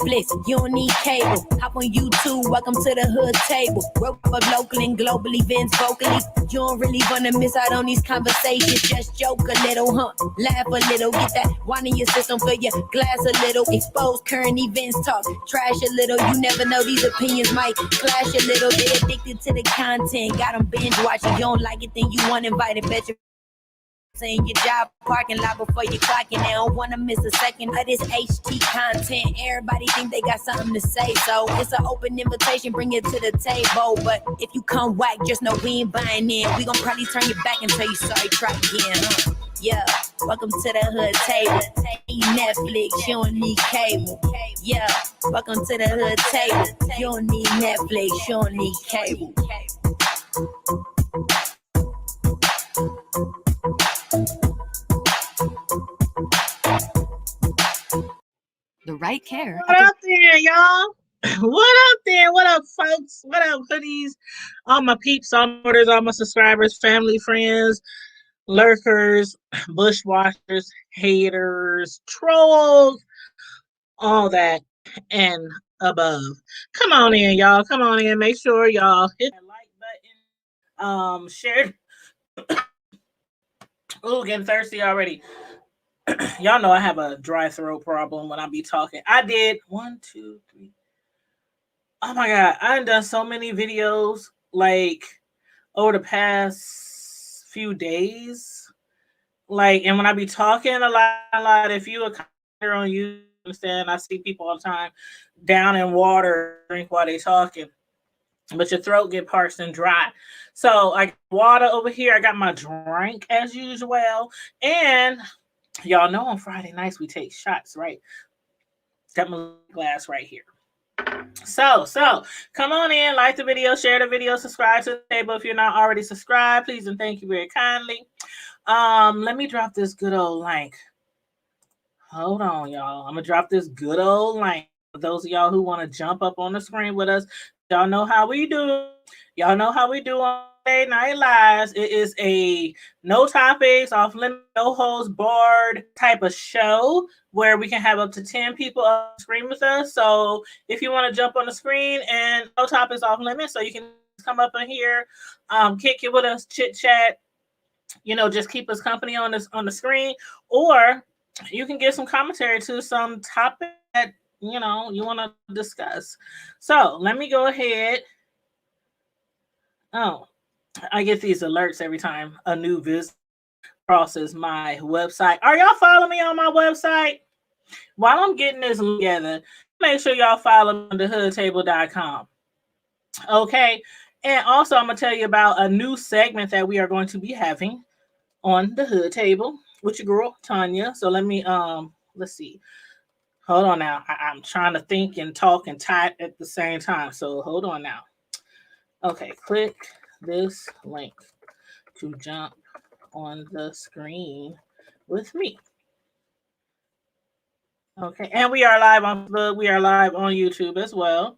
Netflix, you don't need cable. Hop on YouTube, welcome to the hood table. Rope up local and global events vocally. You don't really wanna miss out on these conversations. Just joke a little, laugh a little. Get that wine in your system, fill your glass a little. Expose current events, talk trash a little. You never know, these opinions might clash a little. They're addicted to the content, got them binge watching. You don't like it, then you want invited. Bet you in your job parking lot before you clocking. They don't want to miss a second of this HT content. Everybody think they got something to say, so it's an open invitation, bring it to the table. But if you come whack, just know we ain't buying in. We gon' probably turn your back and tell you sorry, try again. Yeah, welcome to the hood table. Netflix, you don't need cable. Yeah, welcome to the hood table. You don't need Netflix, you don't need cable. The right care. What up there, y'all? What up there? What up, folks? What up, hoodies? All my peeps, all my orders, all my subscribers, family, friends, lurkers, bushwashers, haters, trolls, all that and above. Come on in, y'all. Come on in. Make sure y'all hit that like button. Share. Ooh, getting thirsty already. Y'all know I have a dry throat problem when I be talking. I did 1, 2, 3. Oh my God. I've done so many videos like over the past few days. Like, and when I be talking a lot, if you are here on YouTube, understand, I see people all the time down in water, drink while they talking. But your throat get parched and dry. So I got water over here. I got my drink as usual. And y'all know on Friday nights we take shots, right? Got my glass right here. So come on in, like the video, share the video, subscribe to the table if you're not already subscribed, please and thank you very kindly. Let me drop this good old link. Hold on, y'all. I'm gonna drop this good old link for those of y'all who want to jump up on the screen with us. Y'all know how we do. Y'all know how we do on Friday Night Lives. It is a no topics, off limit, no holds barred type of show where we can have up to 10 people on the screen with us. So if you want to jump on the screen, and no topics off limit, so you can come up in here, kick it with us, chit chat, just keep us company on the screen, or you can give some commentary to some topic that you want to discuss. So let me go ahead. Oh, I get these alerts every time a new visit crosses my website. Are y'all following me on my website? While I'm getting this together, make sure y'all follow me on thehoodtable.com. Okay. And also, I'm going to tell you about a new segment that we are going to be having on the Hood Table with your girl, Tanya. So let me, let's see. Hold on now. I'm trying to think and talk and type at the same time. So hold on now. Okay, click this link to jump on the screen with me. Okay, and we are live on Facebook. We are live on YouTube as well.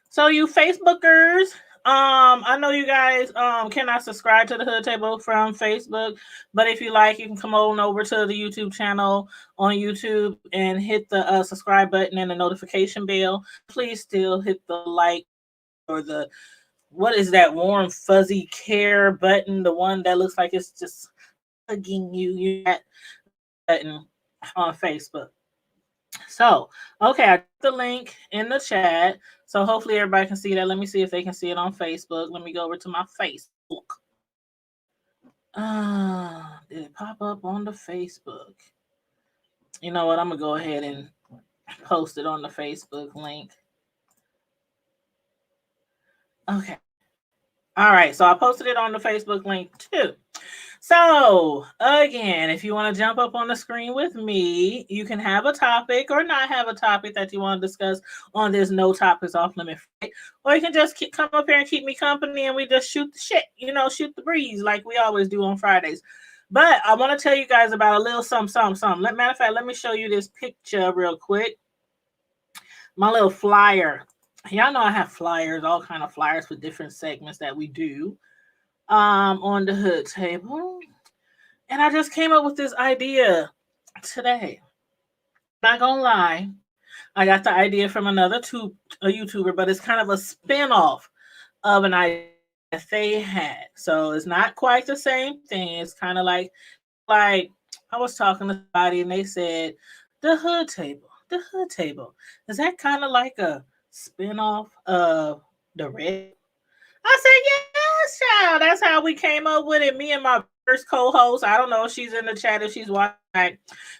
So you Facebookers, I know you guys cannot subscribe to the Hood Table from Facebook, but if you like, you can come on over to the YouTube channel on YouTube and hit the subscribe button and the notification bell. Please still hit the like or the, what is that warm fuzzy care button, the one that looks like it's just hugging you, that button on Facebook. So, okay, I put the link in the chat. So hopefully everybody can see that. Let me see if they can see it on Facebook. Let me go over to my Facebook. Did it pop up on the Facebook? You know what? I'm going to go ahead and post it on the Facebook link. Okay. All right. So I posted it on the Facebook link too. So, again, if you want to jump up on the screen with me, you can have a topic or not have a topic that you want to discuss on this No Topics Off Limit Friday. Or you can just come up here and keep me company and we just shoot the shit, shoot the breeze like we always do on Fridays. But I want to tell you guys about a little something. Matter of fact, let me show you this picture real quick. My little flyer. Y'all know I have flyers, all kind of flyers for different segments that we do on the Hood Table. And I just came up with this idea today. Not gonna lie, I got the idea from a YouTuber, but it's kind of a spin-off of an idea that they had. So it's not quite the same thing. It's kind of like I was talking to somebody and they said the hood table. The hood table. Is that kind of like a spin-off of the red? I said, yes, child. That's how we came up with it. Me and my first co-host. I don't know if she's in the chat if she's watching.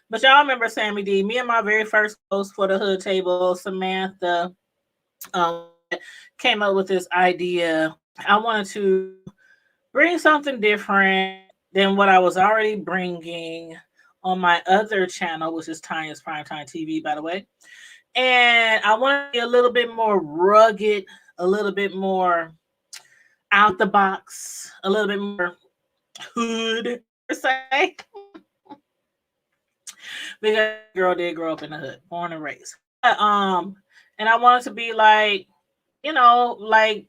But y'all remember Sammy D. Me and my very first host for the hood table, Samantha, um, came up with this idea. I wanted to bring something different than what I was already bringing on my other channel, which is Tanya's Primetime TV, by the way. And I want to be a little bit more rugged, a little bit more out the box, a little bit more hood, per se. Because girl did grow up in the hood, born and raised. And I wanted to be like, like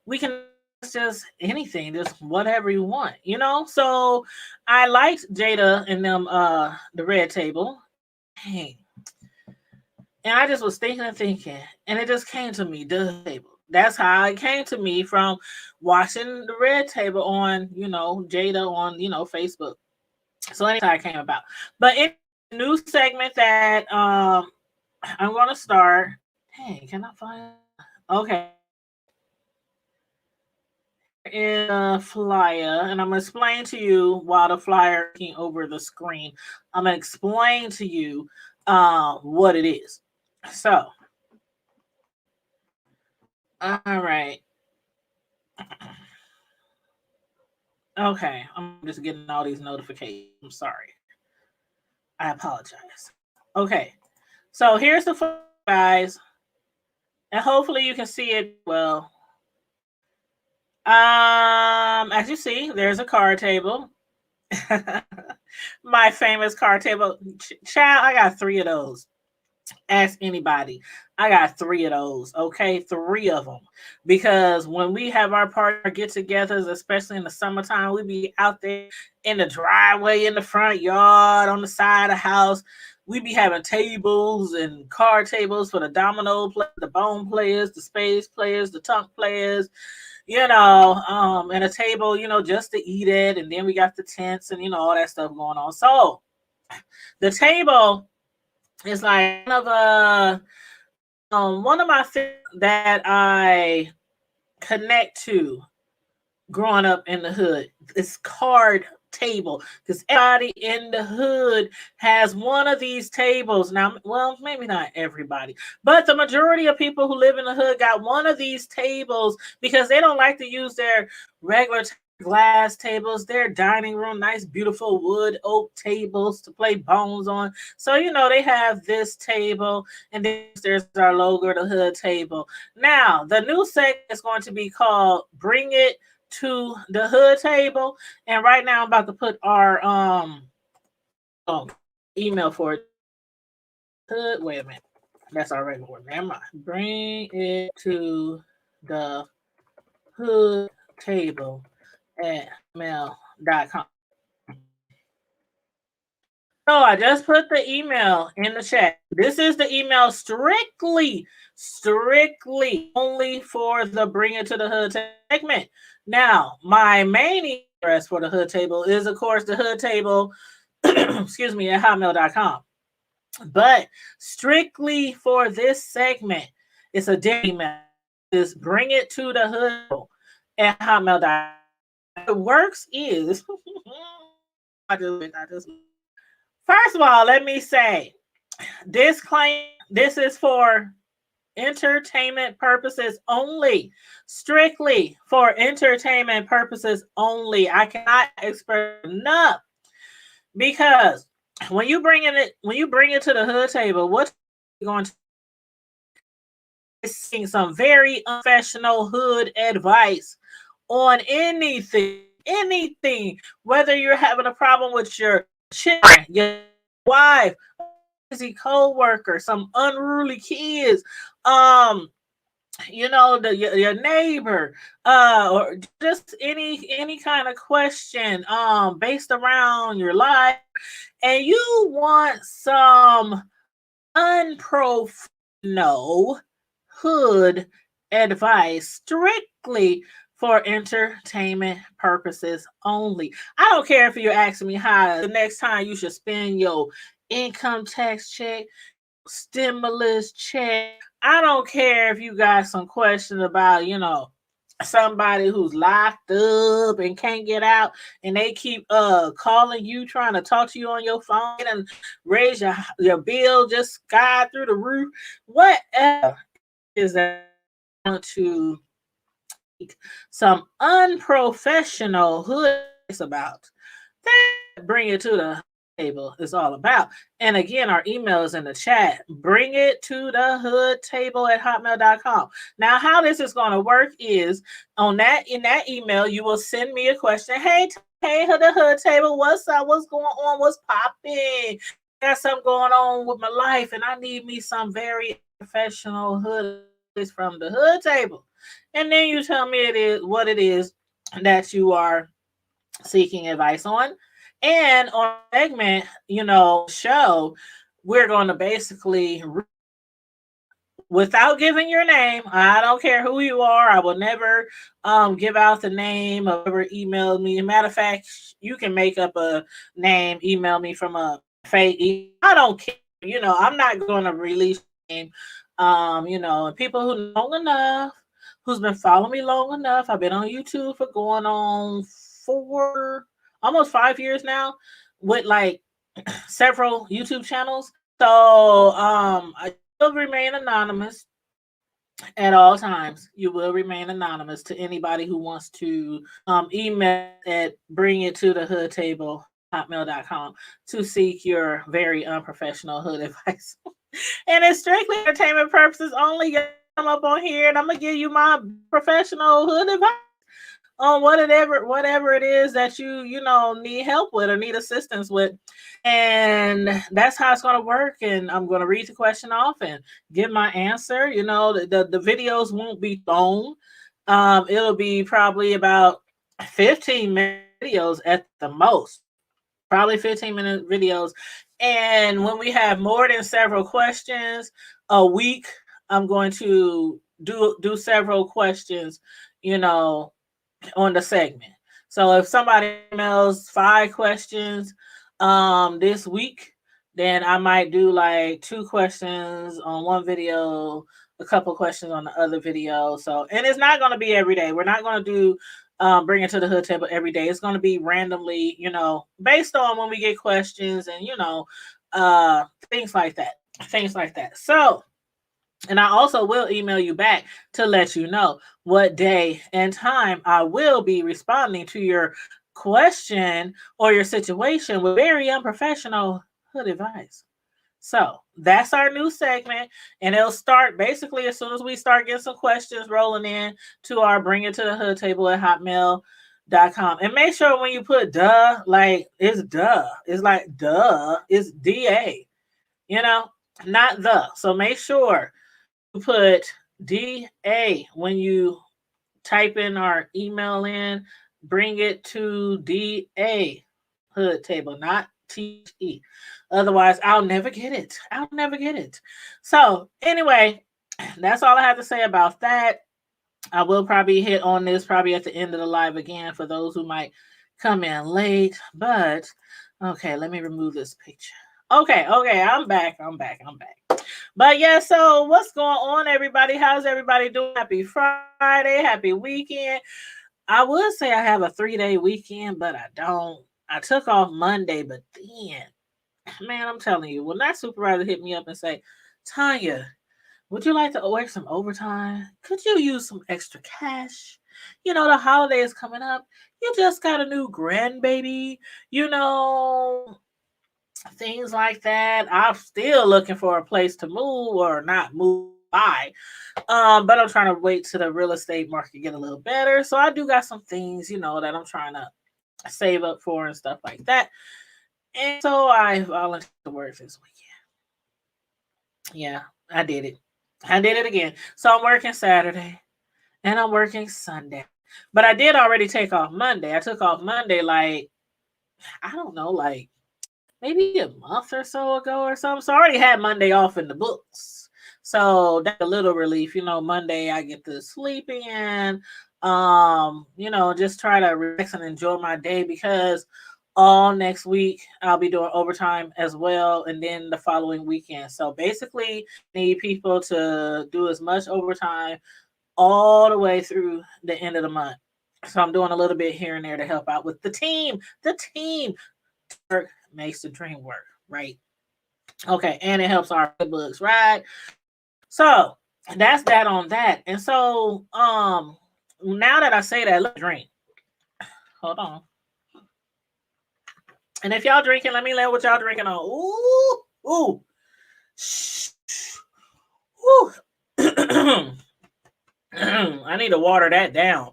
we can just anything, just whatever you want, So I liked Jada and them the red table. Hey. And I just was thinking, and it just came to me, the table. That's how it came to me from watching the red table on, Jada on, Facebook. So anytime it came about. But in the new segment that I'm gonna start. Hey, can I find okay. In a flyer, and I'm gonna explain to you while the flyer came over the screen. I'm gonna explain to you what it is. So, all right. Okay, I'm just getting all these notifications. I'm sorry. I apologize. Okay, so here's the flyer, guys, and hopefully you can see it well. As you see, there's a card table. My famous card table. Child, I got 3 of those. Ask anybody. I got 3 of those. Okay, 3 of them. Because when we have our party get-togethers, especially in the summertime, we be out there in the driveway, in the front yard, on the side of the house. We be having tables and card tables for the domino players, the bone players, the spades players, the tunk players, and a table, just to eat it. And then we got the tents and, all that stuff going on. So the table is like one of my things that I connect to growing up in the hood. This card table, because everybody in the hood has one of these tables. Now, well, maybe not everybody, but the majority of people who live in the hood got one of these tables because they don't like to use their regular glass tables, their dining room, nice, beautiful wood oak tables to play bones on. So, they have this table, and then there's our logo, the hood table. Now, the new segment is going to be called Bring It to the Hood Table. And right now I'm about to put our email for it. Hood, wait a minute. That's our regular word. Never mind. Bring it to the hood table at mail.com. So I just put the email in the chat. This is the email strictly only for the Bring It to the Hood segment. Now, my main address for the hood table is, of course, the hood table, excuse me, at hotmail.com. But strictly for this segment, it's a email. Just bring it to the hood at hotmail.com. It works is, first of all, let me say, disclaimer, this is for entertainment purposes only, strictly for entertainment purposes only. I cannot express enough, because when you bring it to the hood table, what's going to see some very unprofessional hood advice on anything, whether you're having a problem with your children, your wife, busy co-worker, some unruly kids, your neighbor, or just any kind of question based around your life, and you want some unprofessional hood advice strictly for entertainment purposes only. I don't care if you're asking me how the next time you should spend your income tax check, stimulus check. I don't care if you got some questions about, somebody who's locked up and can't get out and they keep calling you trying to talk to you on your phone and raise your bill just sky through the roof. Whatever is that to some unprofessional hood about that, bring it to the table is all about. And again, our email is in the chat. Bring it to the hood table at hotmail.com. Now, how this is going to work is in that email, you will send me a question. Hey, the hood table, what's up? What's going on? What's popping? Got something going on with my life, and I need me some very professional hood from the hood table. And then you tell me what it is that you are seeking advice on. And on segment, show, we're going to basically, without giving your name, I don't care who you are. I will never give out the name of whoever emailed me. Matter of fact, you can make up a name, email me from a fake email. I don't care. I'm not going to release name. People who know enough, who's been following me long enough. I've been on YouTube for going on almost 5 years now, with like several YouTube channels. So I will remain anonymous at all times. You will remain anonymous to anybody who wants to email at bringittothehoodtable@hotmail.com to seek your very unprofessional hood advice. And it's strictly entertainment purposes only. I'm up on here and I'm gonna give you my professional hood advice on whatever it is that you need help with or need assistance with. And that's how it's going to work. And I'm going to read the question off and give my answer. The videos won't be long. It'll be probably about 15-minute videos at the most, probably 15-minute videos. And when we have more than several questions a week, I'm going to do several questions, on the segment. So if somebody emails 5 questions this week, then I might do like 2 questions on one video, a couple questions on the other video. So, and it's not going to be every day. We're not going to do bring it to the hood table every day. It's going to be randomly, based on when we get questions and things like that. So, and I also will email you back to let you know what day and time I will be responding to your question or your situation with very unprofessional hood advice. So that's our new segment. And it'll start basically as soon as we start getting some questions rolling in to our bring it to the hood table at hotmail.com. And make sure when you put duh, like it's duh. It's like duh. It's DA, not the. So make sure put DA when you type in our email in. Bring it to DA hood table, not TE. Otherwise, I'll never get it. So anyway, that's all I have to say about that. I will probably hit on this probably at the end of the live again for those who might come in late. But okay, let me remove this picture. Okay, I'm back. But yeah, so what's going on, everybody? How's everybody doing? Happy Friday, happy weekend. I would say I have a 3-day weekend, but I don't. I took off Monday, but then, man, I'm telling you, when that supervisor hit me up and say, Tanya, would you like to work some overtime? Could you use some extra cash? The holiday is coming up. You just got a new grandbaby, things like that. I'm still looking for a place to move or not move by. But I'm trying to wait till the real estate market get a little better. So I do got some things, that I'm trying to save up for and stuff like that. And so I volunteered to work this weekend. Yeah, I did it. I did it again. So I'm working Saturday and I'm working Sunday. But I did already take off Monday. I took off Monday like maybe a month or so ago or something. So I already had Monday off in the books. So that's a little relief. Monday I get to sleep in. Just try to relax and enjoy my day because all next week I'll be doing overtime as well, and then the following weekend. So basically, need people to do as much overtime all the way through the end of the month. So I'm doing a little bit here and there to help out with the team. The team work makes the dream work, right? Okay, and it helps our books, right? So that's that on that. And so now that I say that, let's drink. Hold on. And if y'all drinking, let me know what y'all drinking on. Ooh. Ooh. I need to water that down.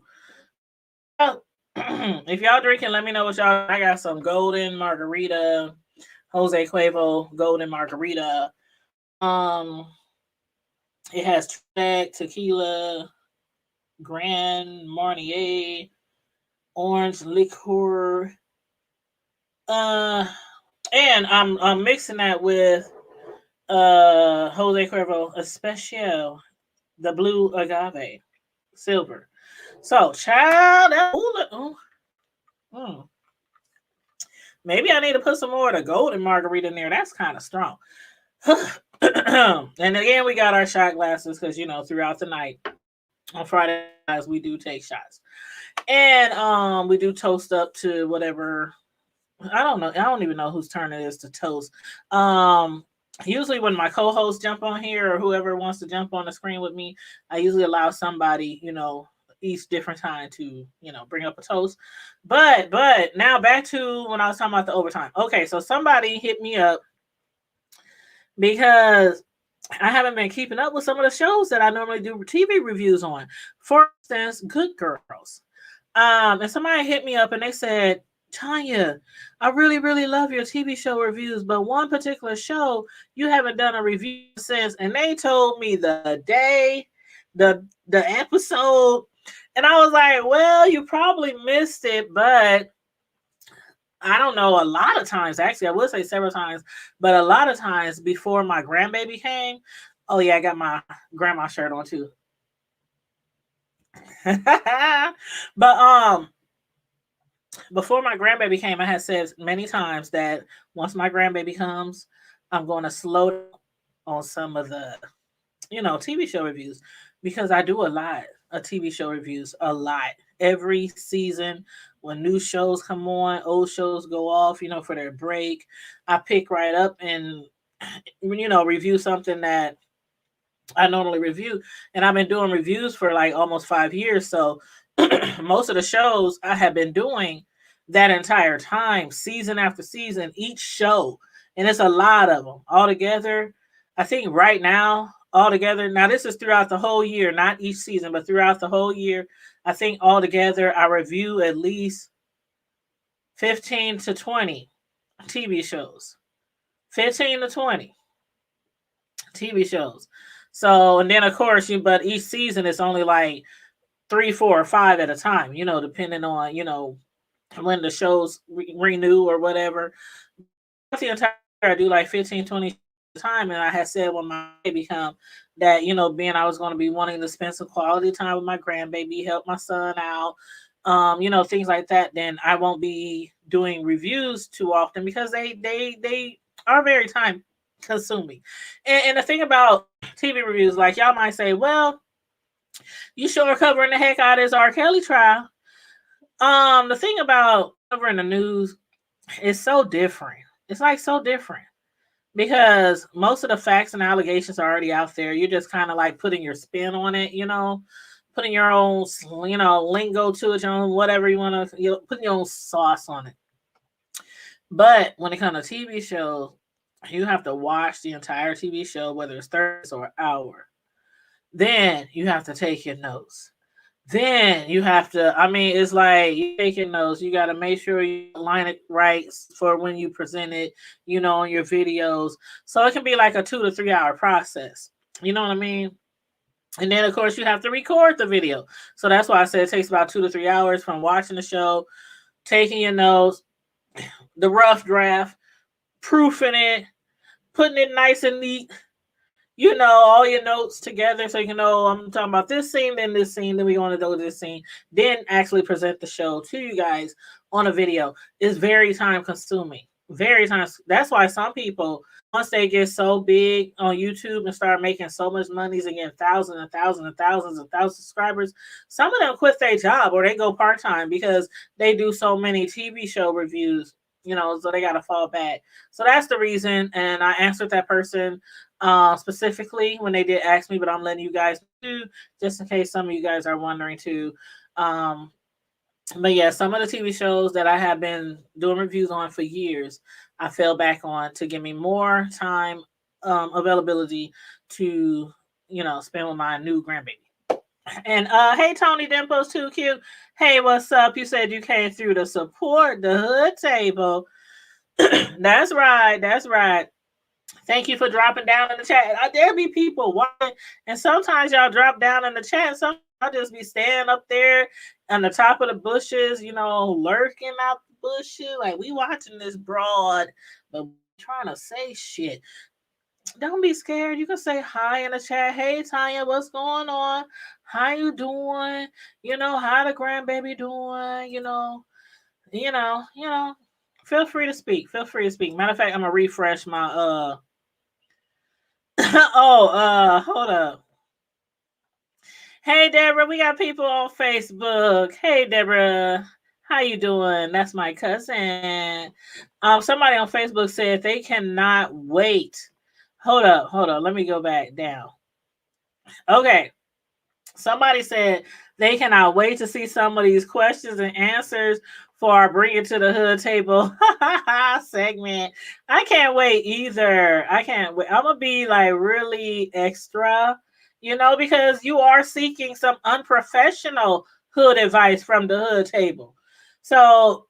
If y'all drinking, let me know what y'all. I got some golden margarita, Jose Cuervo golden margarita. It has tequila, Grand Marnier, orange liqueur. And I'm mixing that with Jose Cuervo Especial, the blue agave, silver. So, child, maybe I need to put some more of the golden margarita in there. That's kind of strong. And again, we got our shot glasses because throughout the night on Friday nights we do take shots, and we do toast up to whatever. I don't know. I don't even know whose turn it is to toast. Usually when my co-hosts jump on here or whoever wants to jump on the screen with me, I usually allow somebody, each different time to, bring up a toast. But now back to when I was talking about the overtime. Okay, so somebody hit me up because I haven't been keeping up with some of the shows that I normally do TV reviews on. For instance, Good Girls. And somebody hit me up and they said, Tanya, I really, really love your TV show reviews, but one particular show you haven't done a review since, and they told me the day, the episode, and I was like, well, you probably missed it, but I don't know, a lot of times, actually, I would say several times, but a lot of times before my grandbaby came, oh yeah, I got my grandma shirt on too. But before my grandbaby came, I had said many times that once my grandbaby comes, I'm going to slow down on some of the, TV show reviews because I do a lot of TV show reviews, a lot. Every season when new shows come on, old shows go off, for their break, I pick right up and, review something that I normally review. And I've been doing reviews for like almost 5 years. So most of the shows I have been doing that entire time, season after season, each show. And it's a lot of them altogether. I think right now, altogether, now this is throughout the whole year, not each season, but throughout the whole year, I think altogether I review at least 15 to 20 TV shows. 15 to 20 TV shows. So, and then of course, but each season it's only like 3, 4, or 5 at a time, depending on, when the shows renew or whatever. The entire I do like 15, 20 time. And I had said when my baby come that, being I was going to be wanting to spend some quality time with my grandbaby, help my son out, things like that, then I won't be doing reviews too often because they are very time consuming. And the thing about TV reviews, like y'all might say, well, you sure covering the heck out of this R. Kelly trial. The thing about covering the news is so different. It's like so different because most of the facts and allegations are already out there. You're just kind of like putting your spin on it, putting your own, lingo to it, your own whatever you want to, putting your own sauce on it. But when it comes to TV shows, you have to watch the entire TV show, whether it's 30 or an hour. Then you have to take your notes. Then you have to, it's like you taking notes. You got to make sure you line it right for when you present it, on your videos. So it can be like a 2 to 3 hour process. You know what I mean? And then, of course, you have to record the video. So that's why I said it takes about 2 to 3 hours from watching the show, taking your notes, the rough draft, proofing it, putting it nice and neat, you know, all your notes together so you can know I'm talking about this scene, then this scene, then we want to go to this scene, then actually present the show to you guys on a video is very time consuming. Very time. That's why some people, once they get so big on YouTube and start making so much money and getting thousands and thousands and thousands and thousands of subscribers, some of them quit their job or they go part-time because they do so many TV show reviews, you know, so they got to fall back. So that's the reason. And I answered that person specifically when they did ask me, but I'm letting you guys do just in case some of you guys are wondering too. But yeah, some of the TV shows that I have been doing reviews on for years, I fell back on to give me more time, availability to, you know, spend with my new grandbaby. And hey, Tony Dimples, too cute. Hey, what's up? You said you came through to support the hood table. That's right. That's right. Thank you for dropping down in the chat. There be people watching, and sometimes y'all drop down in the chat. Sometimes I'll just be standing up there on the top of the bushes, you know, lurking out the bushes. Like, we watching this broad, but trying to say shit. Don't be scared. You can say hi in the chat. Hey, Tanya, what's going on? How you doing? You know, how the grandbaby doing? You know. Feel free to speak. Feel free to speak. Matter of fact, I'm gonna refresh my hold up. Hey, Deborah, we got people on Facebook. Hey, Deborah, how you doing? That's my cousin. Somebody on Facebook said they cannot wait. Hold up. Let me go back down. Okay. Somebody said they cannot wait to see some of these questions and answers for our Bring It to the Hood table segment. I can't wait either. I can't wait. I'm going to be like really extra, you know, because you are seeking some unprofessional hood advice from the hood table. So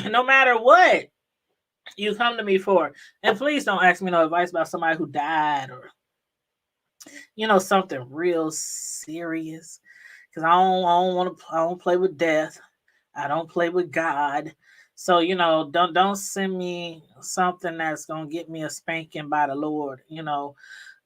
no matter what you come to me for, and please don't ask me no advice about somebody who died or, you know, something real serious. Because I don't play with death. I don't play with God. So, you know, don't send me something that's gonna get me a spanking by the Lord. You know,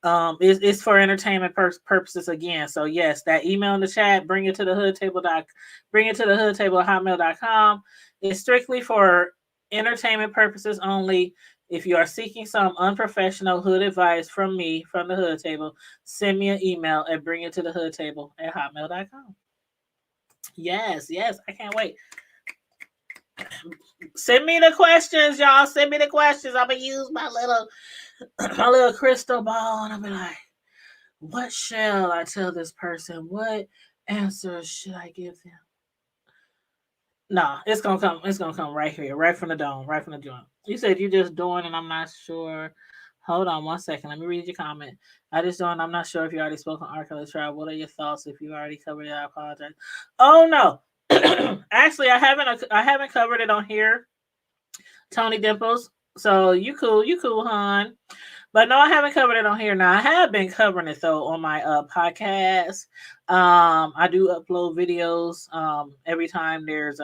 it's for entertainment purposes again. So yes, that email in the chat, bring it to the hood table at hotmail.com. It's strictly for entertainment purposes only. If you are seeking some unprofessional hood advice from me, from the hood table, send me an email at bringittothehoodtable at hotmail.com. Yes, I can't wait. Send me the questions, y'all. Send me the questions. I'm gonna use my little crystal ball, and I'll be like, what shall I tell this person? What answers should I give them? No, it's gonna come. It's gonna come right here, right from the dome, right from the joint. You said you just doing, and I'm not sure. Hold on 1 second. Let me read your comment. I just don't. I'm not sure if you already spoke on R. Kelly trial. What are your thoughts? If you already covered it, I apologize. Oh no, actually, I haven't covered it on here, Tony Dimples. So you cool, hon. But no, I haven't covered it on here. Now I have been covering it though on my podcast. I do upload videos every time there's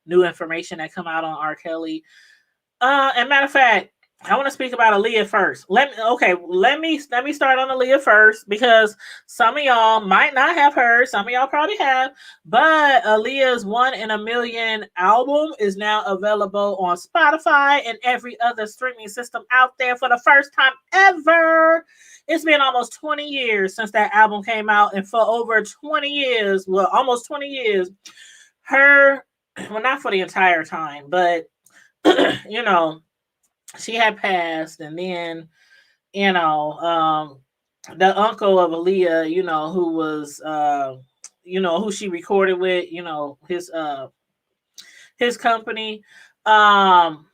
new information that come out on R. Kelly. And matter of fact, I want to speak about Aaliyah first. Let me start on Aaliyah first because some of y'all might not have heard, some of y'all probably have, but Aaliyah's 1 in a Million album is now available on Spotify and every other streaming system out there for the first time ever. It's been almost 20 years since that album came out, and for over 20 years, well, almost 20 years, not for the entire time, but you know, she had passed, and then, you know, the uncle of Aaliyah, you know, who was, you know, who she recorded with, you know, his company, him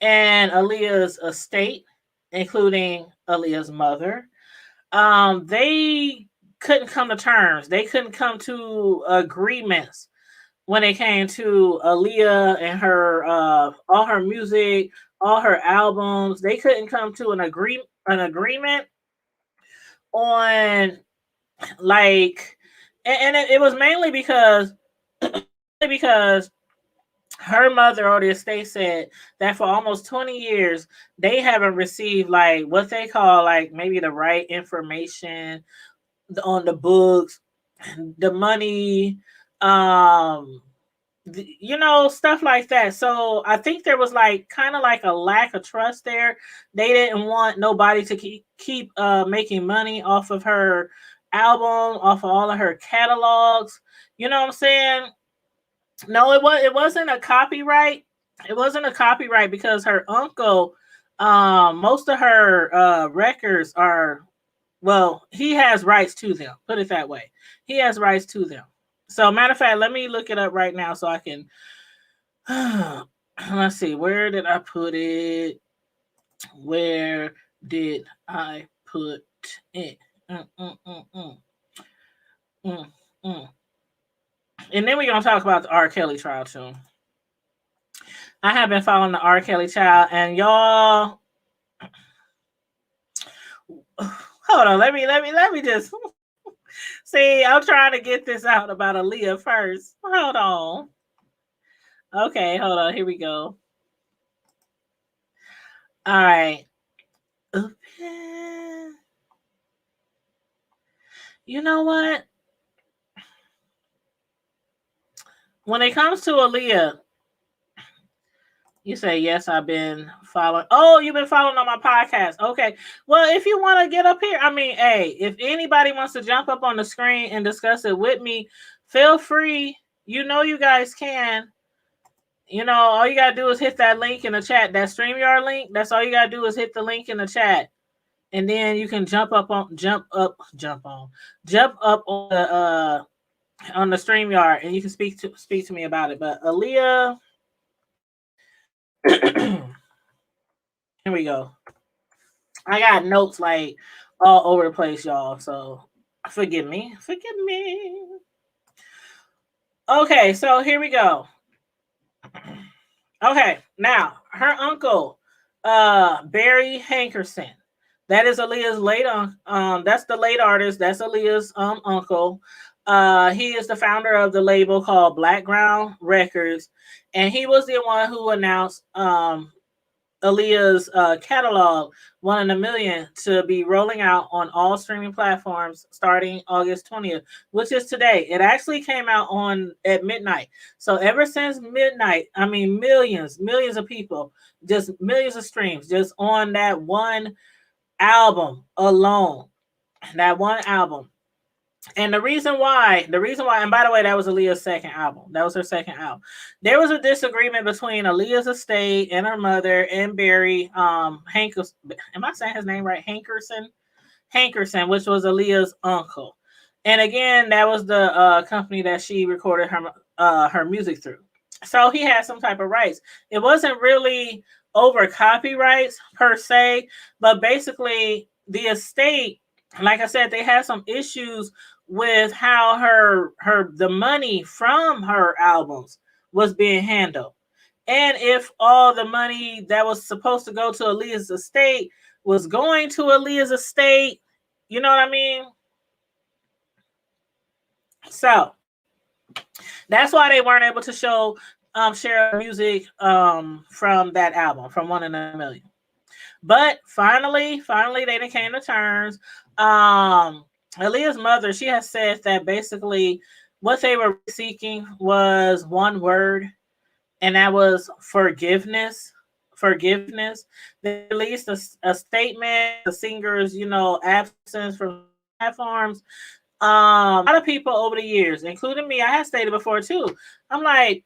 and Aaliyah's estate, including Aaliyah's mother, they couldn't come to terms. They couldn't come to agreements when it came to Aaliyah and her all her music, all her albums. They couldn't come to an agreement on, like, and it was mainly because her mother or the estate said that for almost 20 years they haven't received like what they call like maybe the right information on the books, the money, um stuff like that. So I think there was like kind of like a lack of trust there. They didn't want nobody to keep making money off of her album, off of all of her catalogs. You know what I'm saying? No, it wasn't a copyright. It wasn't a copyright because her uncle, most of her records are, well, he has rights to them. Put it that way. He has rights to them. So matter of fact, let me look it up right now so I can let's see, where did I put it? Where did I put it? Mm, mm, mm, mm. Mm, mm. And then we're gonna talk about the R. Kelly trial too. I have been following the R. Kelly trial, and y'all, hold on. Let me just see. I'm trying to get this out about Aaliyah first. Hold on. Okay, hold on. Here we go. All right. You know what? When it comes to Aaliyah, you say, yes, I've been following. Oh, you've been following on my podcast. Okay. Well, if you want to get up here, I mean, hey, if anybody wants to jump up on the screen and discuss it with me, feel free. You know, you guys can. You know, all you got to do is hit that link in the chat, that StreamYard link. That's all you got to do is hit the link in the chat. And then you can jump up on the StreamYard and you can speak to me about it. But Aaliyah, here we go. I got notes like all over the place, y'all. So forgive me. Okay, so here we go. Okay, now her uncle, Barry Hankerson. That is Aaliyah's late that's the late artist. That's Aaliyah's uncle. He is the founder of the label called Blackground Records, and he was the one who announced Aaliyah's catalog, One in a Million, to be rolling out on all streaming platforms starting August 20th, which is today. It actually came out at midnight. So ever since midnight, I mean, millions of people, just millions of streams, just on that one album alone. That one album. And the reason why, and by the way, that was Aaliyah's second album. That was her second album. There was a disagreement between Aaliyah's estate and her mother and Barry Hankerson. Am I saying his name right? Hankerson, which was Aaliyah's uncle. And again, that was the company that she recorded her music through. So he had some type of rights. It wasn't really over copyrights per se, but basically the estate, like I said, they had some issues with how the money from her albums was being handled. And if all the money that was supposed to go to Aaliyah's estate was going to Aaliyah's estate, you know what I mean? So that's why they weren't able to share music from that album, from One in a Million. But finally, they came to terms. Aaliyah's mother, she has said that basically what they were seeking was one word, and that was forgiveness. They released a statement, the singer's, absence from platforms. A lot of people over the years, including me, I have stated before too. I'm like,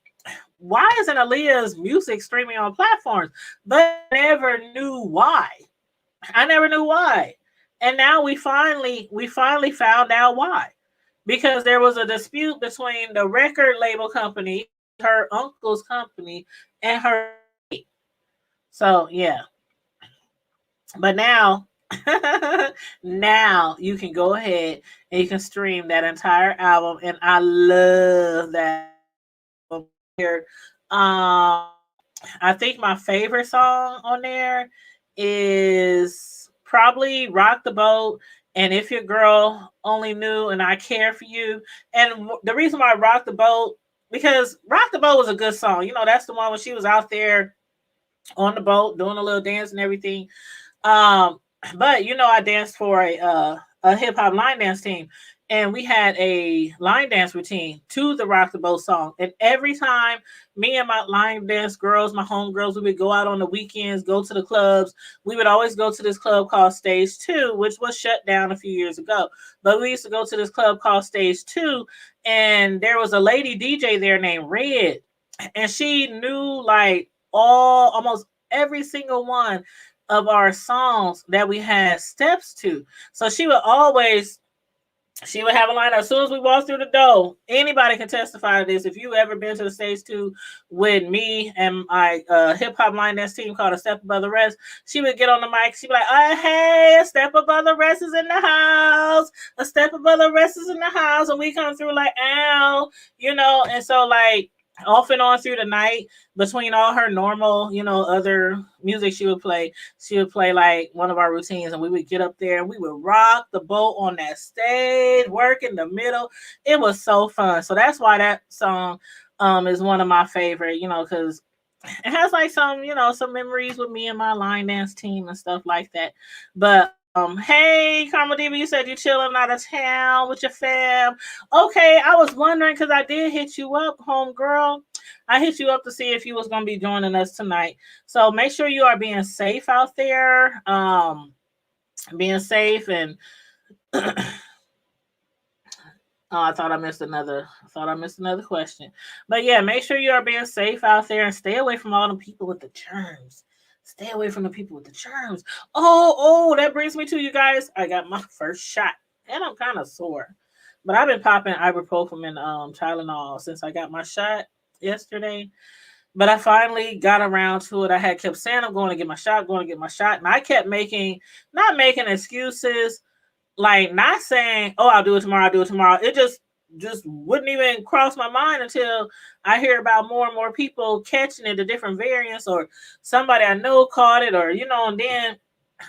why isn't Aaliyah's music streaming on platforms? But I never knew why. And now we finally found out why. Because there was a dispute between the record label company, her uncle's company, and her. So yeah. But now you can go ahead and you can stream that entire album, and I love that. I think my favorite song on there is probably Rock the Boat and If Your Girl Only Knew and I Care for You. And the reason why Rock the Boat because Rock the Boat was a good song. You know, that's the one when she was out there on the boat doing a little dance and everything. Um, but you know, I danced for a hip hop line dance team, and we had a line dance routine to the Rock the Boat song. And every time me and my line dance girls, my homegirls, we would go out on the weekends, go to the clubs. We would always go to this club called Stage Two, which was shut down a few years ago. But we used to go to this club called Stage Two, and there was a lady DJ there named Red, and she knew like all almost every single one of our songs that we had steps to. So she would have a line as soon as we walked through the door. Anybody can testify to this. If you ever been to the Stage Two with me and my hip hop line dance team called A Step Above the Rest, she would get on the mic. She'd be like, hey, A Step Above the Rest is in the house. A Step Above the Rest is in the house. And we come through like, ow, you know. And so like off and on through the night, between all her normal, you know, other music she would play like one of our routines, and we would get up there and we would rock the boat on that stage, work in the middle. It was so fun. So that's why that song is one of my favorite, you know, because it has like some, you know, some memories with me and my line dance team and stuff like that. But hey, Karma Diva, you said you're chilling out of town with your fam. Okay, I was wondering because I did hit you up, homegirl. I hit you up to see if you was gonna be joining us tonight. So make sure you are being safe out there. Being safe and oh, I thought I missed another. Question. But yeah, make sure you are being safe out there and stay away from all the people with the germs. Stay away from the people with the germs. Oh, that brings me to you guys. I got my first shot, and I'm kind of sore, but I've been popping ibuprofen and Tylenol since I got my shot yesterday. But I finally got around to it. I had kept saying I'm going to get my shot, and I kept not making excuses, like not saying, "Oh, I'll do it tomorrow. I'll do it tomorrow." It just wouldn't even cross my mind until I hear about more and more people catching it, the different variants, or somebody I know caught it, or you know. And then,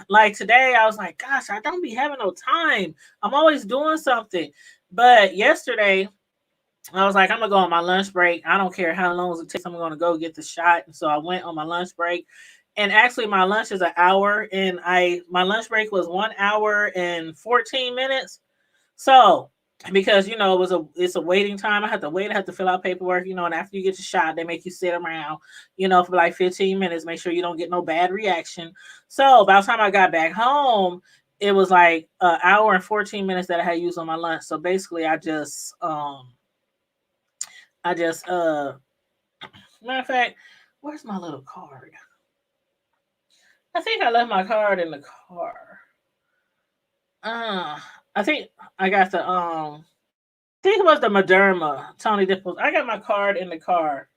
like today, I was like, "Gosh, I don't be having no time. I'm always doing something." But yesterday, I was like, I'm gonna go on my lunch break. I don't care how long it takes. I'm gonna go get the shot. And so I went on my lunch break. And actually my lunch is an hour, and my lunch break was 1 hour and 14 minutes. So because you know it's a waiting time. I had to wait, I had to fill out paperwork, you know, and after you get your shot, they make you sit around, you know, for like 15 minutes, make sure you don't get no bad reaction. So by the time I got back home, it was like an hour and 14 minutes that I had used on my lunch. So basically I just matter of fact, where's my little card? I think I left my card in the car. I think I got the I think it was the Moderna Tony Dipples. I got my card in the car.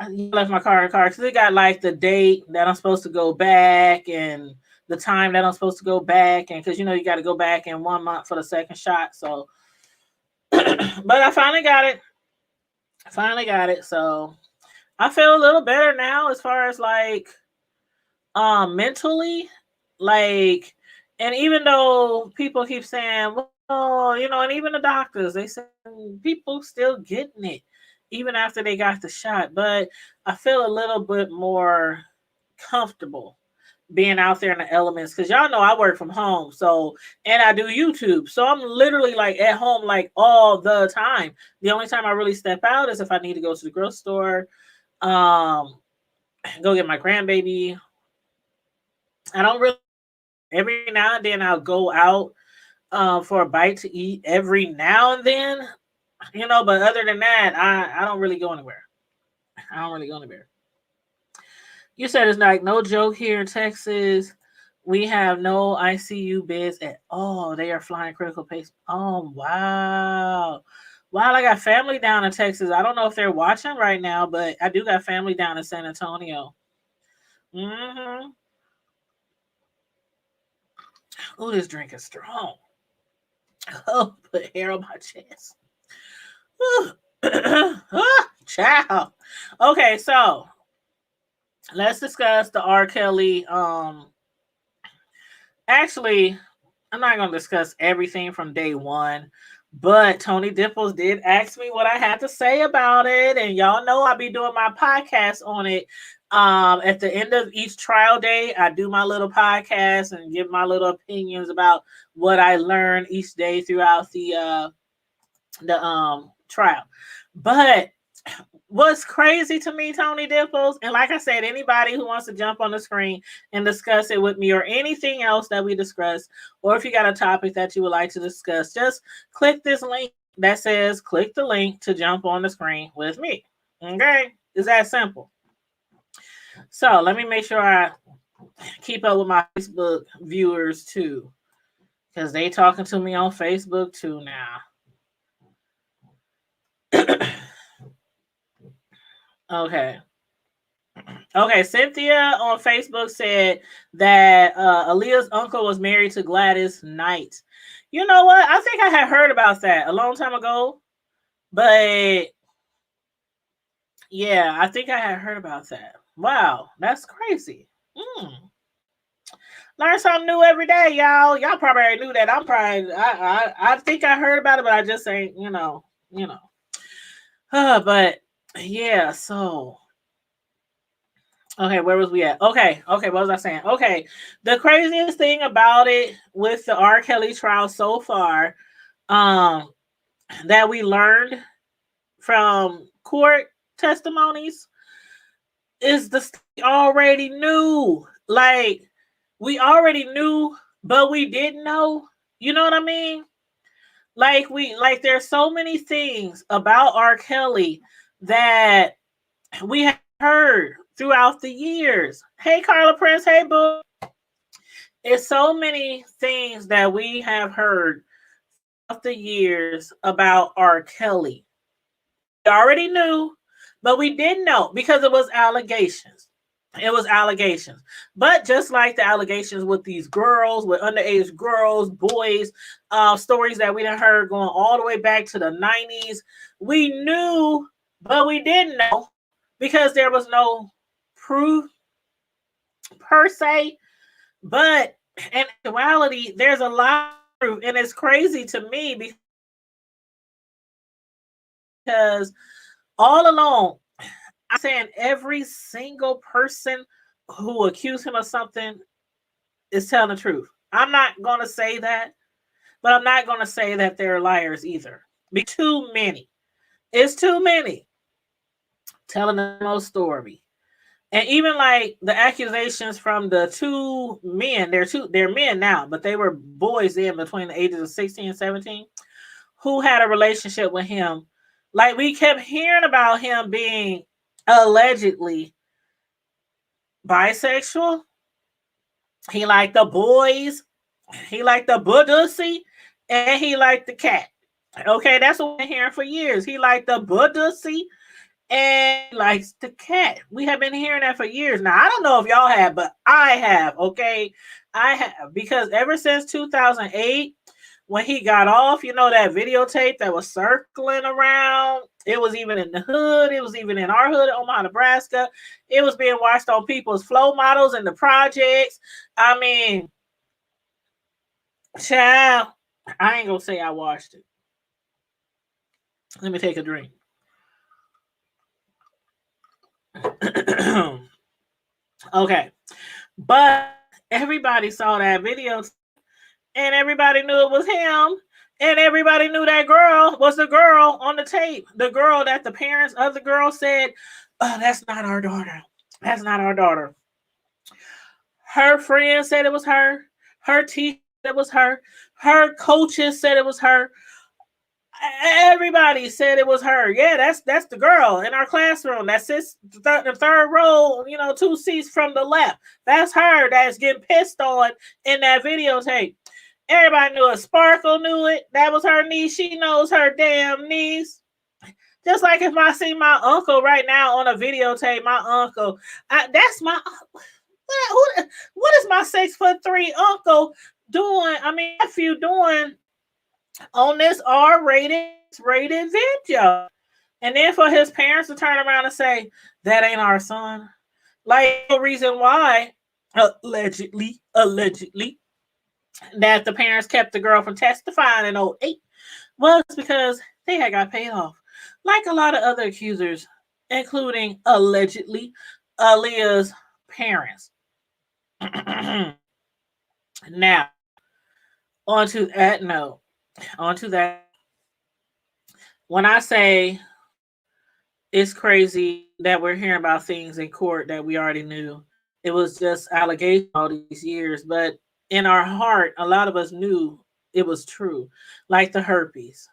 I left my card in the car because it got like the date that I'm supposed to go back and the time that I'm supposed to go back, and because you know you got to go back in 1 month for the second shot. So, but I finally got it. So I feel a little better now as far as like mentally, like, and even though people keep saying, well, you know, and even the doctors, they say people still getting it even after they got the shot, but I feel a little bit more comfortable being out there in the elements because y'all know I work from home, so and I do YouTube, so I'm literally like at home like all the time. The only time I really step out is if I need to go to the grocery store, go get my grandbaby. I don't really, every now and then I'll go out for a bite to eat every now and then, you know, but other than that, I don't really go anywhere. You said it's like no joke here in Texas. We have no ICU beds at all. They are flying critical pace. Oh wow. Wow, I got family down in Texas. I don't know if they're watching right now, but I do got family down in San Antonio. Mm-hmm. Oh, this drink is strong. Oh, put hair on my chest. Ciao. Okay, so let's discuss the R. Kelly. Actually, I'm not gonna discuss everything from day one. But Tony Dimples did ask me what I had to say about it, and y'all know I'll be doing my podcast on it. At the end of each trial day, I do my little podcast and give my little opinions about what I learned each day throughout the trial. But what's crazy to me, Tony Dimples, and like I said, anybody who wants to jump on the screen and discuss it with me or anything else that we discuss, or if you got a topic that you would like to discuss, just click this link that says click the link to jump on the screen with me. Okay? It's that simple. So let me make sure I keep up with my Facebook viewers too, because they talking to me on Facebook too now. Okay. Okay, Cynthia on Facebook said that Aaliyah's uncle was married to Gladys Knight. You know what? I think I had heard about that a long time ago. But yeah, I think I had heard about that. Wow, that's crazy. Learn something new every day, y'all. Y'all probably already knew that. I think I heard about it, but I just ain't, but yeah, so okay, where was we at? Okay, what was I saying? Okay, the craziest thing about it with the R. Kelly trial so far, that we learned from court testimonies is the already knew. Like, we already knew, but we didn't know. You know what I mean? Like, there's so many things about R. Kelly that we have heard throughout the years. Hey, Carla Prince. Hey, boo. It's so many things that we have heard throughout the years about R. Kelly. We already knew, but we didn't know because it was allegations. It was allegations. But just like the allegations with these girls, with underage girls, boys, stories that we done heard going all the way back to the 90s, we knew, but we didn't know because there was no proof per se. But in actuality, there's a lot of proof, and it's crazy to me because all along, I'm saying every single person who accused him of something is telling the truth. I'm not going to say that, but I'm not going to say that they're liars either. Too many. It's too many telling the most story. And even like the accusations from the two men, they're men now, but they were boys then between the ages of 16 and 17 who had a relationship with him. Like, we kept hearing about him being allegedly bisexual. He liked the boys, he liked the budussy, and he liked the cat. Okay, that's what we're hearing for years. He liked the budussy and likes the cat. We have been hearing that for years. Now, I don't know if y'all have, but I have. Okay, I have, because ever since 2008, when he got off, that videotape that was circling around, it was even in the hood. It was even in our hood, Omaha, Nebraska. It was being watched on people's flow models and the projects. I mean, child, I ain't gonna say I watched it. Let me take a drink. Okay, but everybody saw that video, and everybody knew it was him, and everybody knew that girl was the girl on the tape. The girl that the parents of the girl said, "Oh, that's not our daughter. That's not our daughter." Her friends said it was her. Her teacher said it was her. Her coaches said it was her. Everybody said it was her. Yeah, that's the girl in our classroom that sits the third row, 2 seats from the left. That's her that's getting pissed on in that videotape. Everybody knew it. Sparkle knew it. That was her niece. She knows her damn niece. Just like if I see my uncle right now on a videotape, my uncle, that's my, what is my 6'3" uncle doing? I mean, nephew doing on this R-rated video. And then for his parents to turn around and say, that ain't our son. Like, no reason why, allegedly, that the parents kept the girl from testifying in 2008 Well, it's because they had got paid off, like a lot of other accusers, including allegedly Aaliyah's parents. Now, onto that note, onto that. When I say it's crazy that we're hearing about things in court that we already knew, it was just allegations all these years, but in our heart, a lot of us knew it was true, like the herpes.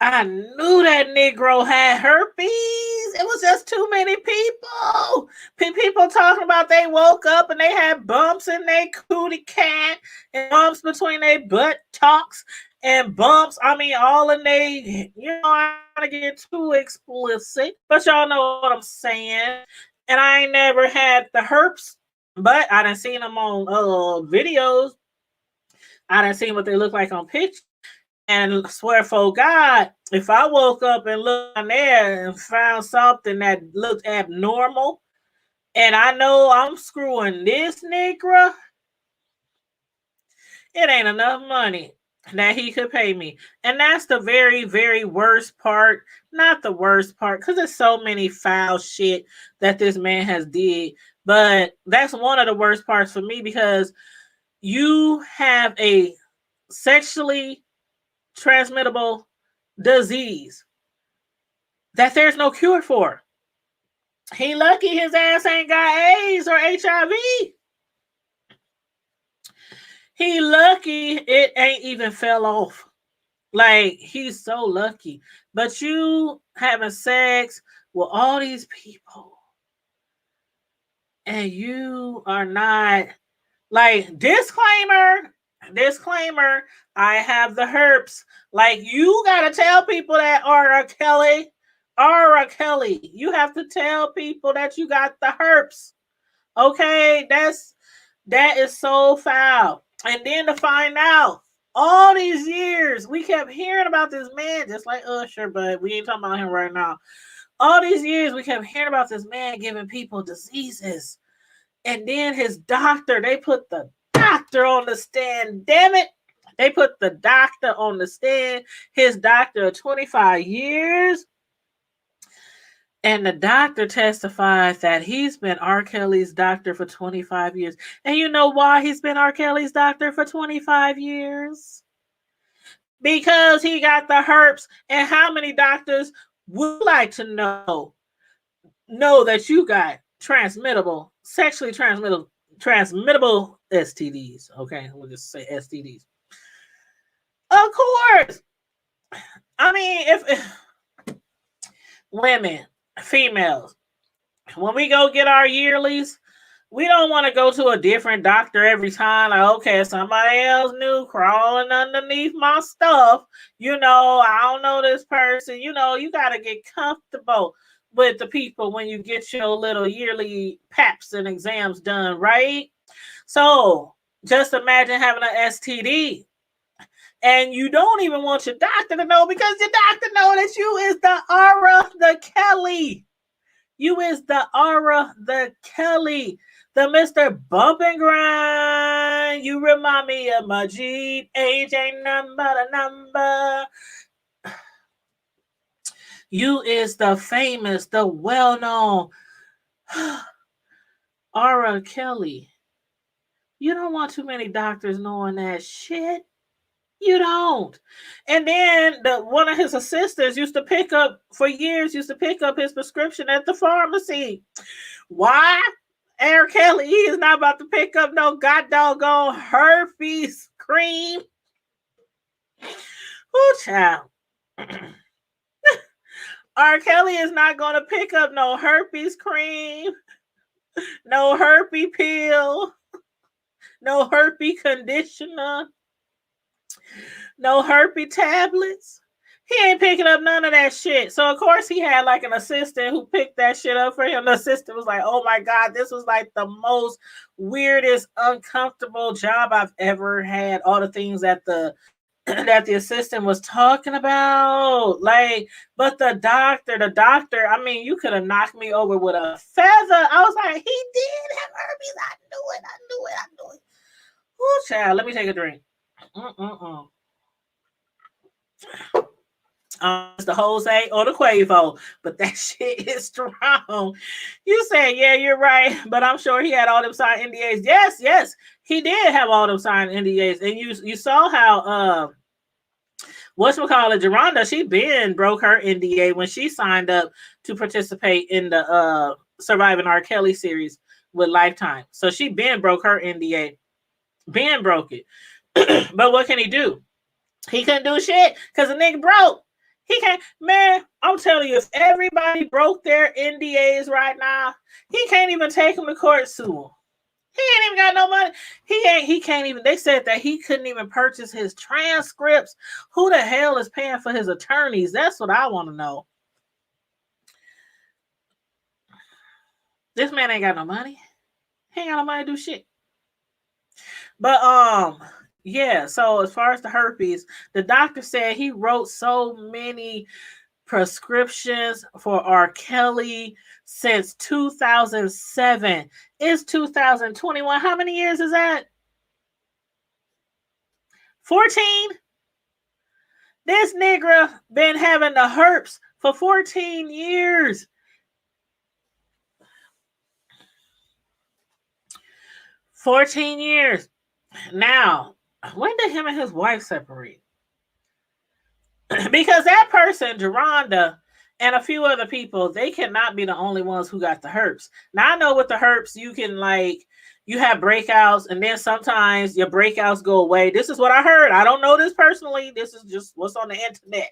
I knew that Negro had herpes. It was just too many people. People talking about they woke up and they had bumps in their cootie cat and bumps between their butt talks and bumps. I mean, all in they, I don't want to get too explicit, but y'all know what I'm saying. And I ain't never had the herpes, but I done seen them on videos. I done seen what they look like on pictures. And swear for God, if I woke up and looked in there and found something that looked abnormal, and I know I'm screwing this Negro, it ain't enough money that he could pay me. And that's the very, very worst part. Not the worst part, because there's so many foul shit that this man has did. But that's one of the worst parts for me, because you have a sexually transmittable disease that there's no cure for. He lucky his ass ain't got AIDS or HIV. He lucky it ain't even fell off. Like, he's so lucky. But you having sex with all these people and you are not, like, disclaimer, I have the herpes. Like, you gotta tell people that Ara Kelly, you have to tell people that you got the herpes. Okay, that is so foul. And then to find out all these years we kept hearing about this man, just like Usher, but we ain't talking about him right now. All these years we kept hearing about this man giving people diseases. And then his doctor, they put the doctor on the stand. Damn it. They put the doctor on the stand. His doctor of 25 years. And the doctor testified that he's been R. Kelly's doctor for 25 years. And you know why he's been R. Kelly's doctor for 25 years? Because he got the herpes. And how many doctors would like to know that you got transmittable, sexually transmittable STDs? Okay, we'll just say STDs. Of course. I mean, if women, females, when we go get our yearlies, we don't want to go to a different doctor every time. Like, okay, somebody else new crawling underneath my stuff. I don't know this person. You got to get comfortable with the people when you get your little yearly PAPs and exams done, right? So just imagine having an STD. And you don't even want your doctor to know, because your doctor know that you is the Ara the Kelly. You is the Ara the Kelly. The Mr. Bump and Grind. You remind me of Majid. Age ain't nothing but a number. You is the famous, the well-known Ara Kelly. You don't want too many doctors knowing that shit. You don't. And then one of his assistants used to pick up his prescription at the pharmacy. Why? R. Kelly, he is not about to pick up no god doggone herpes cream. Oh, child. R. Kelly is not going to pick up no herpes cream, no herpes pill, no herpes conditioner, no herpes tablets. He ain't picking up none of that shit. So, of course, he had like an assistant who picked that shit up for him. The assistant was like, oh my God, this was like the most weirdest, uncomfortable job I've ever had. All the things that the assistant was talking about. Like, but the doctor, I mean, you could have knocked me over with a feather. I was like, he did have herpes. I knew it. Oh, child, let me take a drink. It's the Jose or the Quavo, but that shit is strong. You say, yeah, you're right, but I'm sure he had all them signed NDAs. Yes, yes, he did have all them signed NDAs, and you saw how whatchamacallit, Geronda, she been broke her NDA when she signed up to participate in the Surviving R. Kelly series with Lifetime. So she been broke her NDA. Ben broke it. But what can he do? He couldn't do shit because the nigga broke. He can't, man. I'm telling you, if everybody broke their NDAs right now, he can't even take them to court, sue him. He ain't even got no money. He can't even. They said that he couldn't even purchase his transcripts. Who the hell is paying for his attorneys? That's what I want to know. This man ain't got no money. He ain't got no money to do shit. But yeah, so as far as the herpes, the doctor said he wrote so many prescriptions for R. Kelly since 2007. It's 2021. How many years is that? 14? This nigga been having the herpes for 14 years. 14 years. Now, when did him and his wife separate? Because that person, Geronda, and a few other people, they cannot be the only ones who got the herpes. Now, I know with the herpes, you can you have breakouts, and then sometimes your breakouts go away. This is what I heard. I don't know this personally. This is just what's on the internet.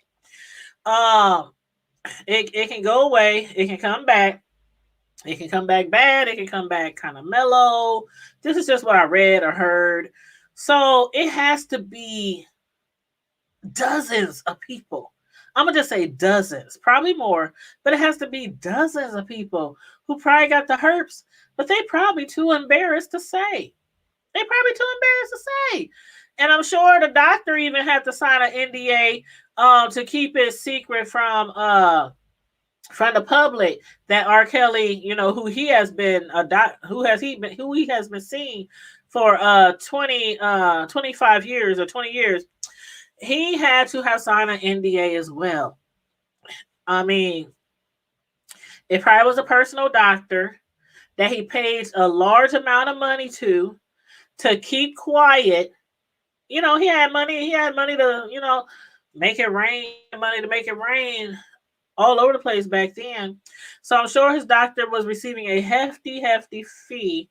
It can go away. It can come back. It can come back bad. It can come back kind of mellow. This is just what I read or heard. So it has to be dozens of people. I'm going to just say dozens, probably more, but it has to be dozens of people who probably got the herpes, but they probably too embarrassed to say. And I'm sure the doctor even had to sign an NDA to keep it secret from the public that R. Kelly, who he has been who he has been seeing for 25 years or 20 years. He had to have signed an NDA as well. I mean, it probably was a personal doctor that he pays a large amount of money to keep quiet. He had money to, make it rain all over the place back then. So I'm sure his doctor was receiving a hefty fee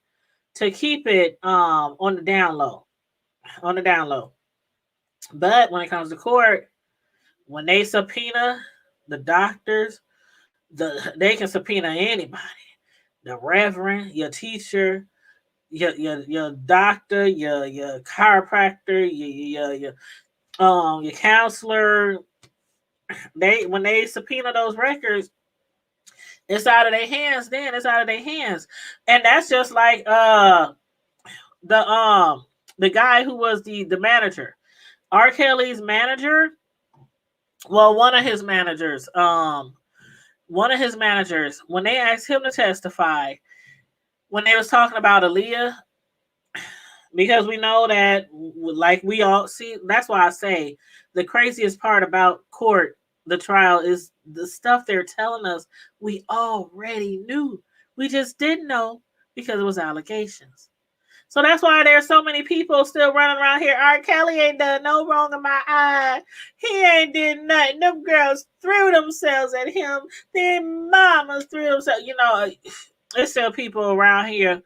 to keep it on the down low. But when it comes to court, when they subpoena the doctors, they can subpoena anybody. The reverend, your teacher, your doctor, your chiropractor, your counselor. When they subpoena those records, it's out of their hands. Then it's out of their hands, and that's just like the guy who was the manager. R. Kelly's manager, one of his managers, when they asked him to testify, when they was talking about Aaliyah, because we know that, like we all see, that's why I say the craziest part about court, the trial, is the stuff they're telling us we already knew. We just didn't know because it was allegations. So that's why there's so many people still running around here. R. Kelly ain't done no wrong in my eye. He ain't did nothing. Them girls threw themselves at him. Their mamas threw themselves. There's still people around here.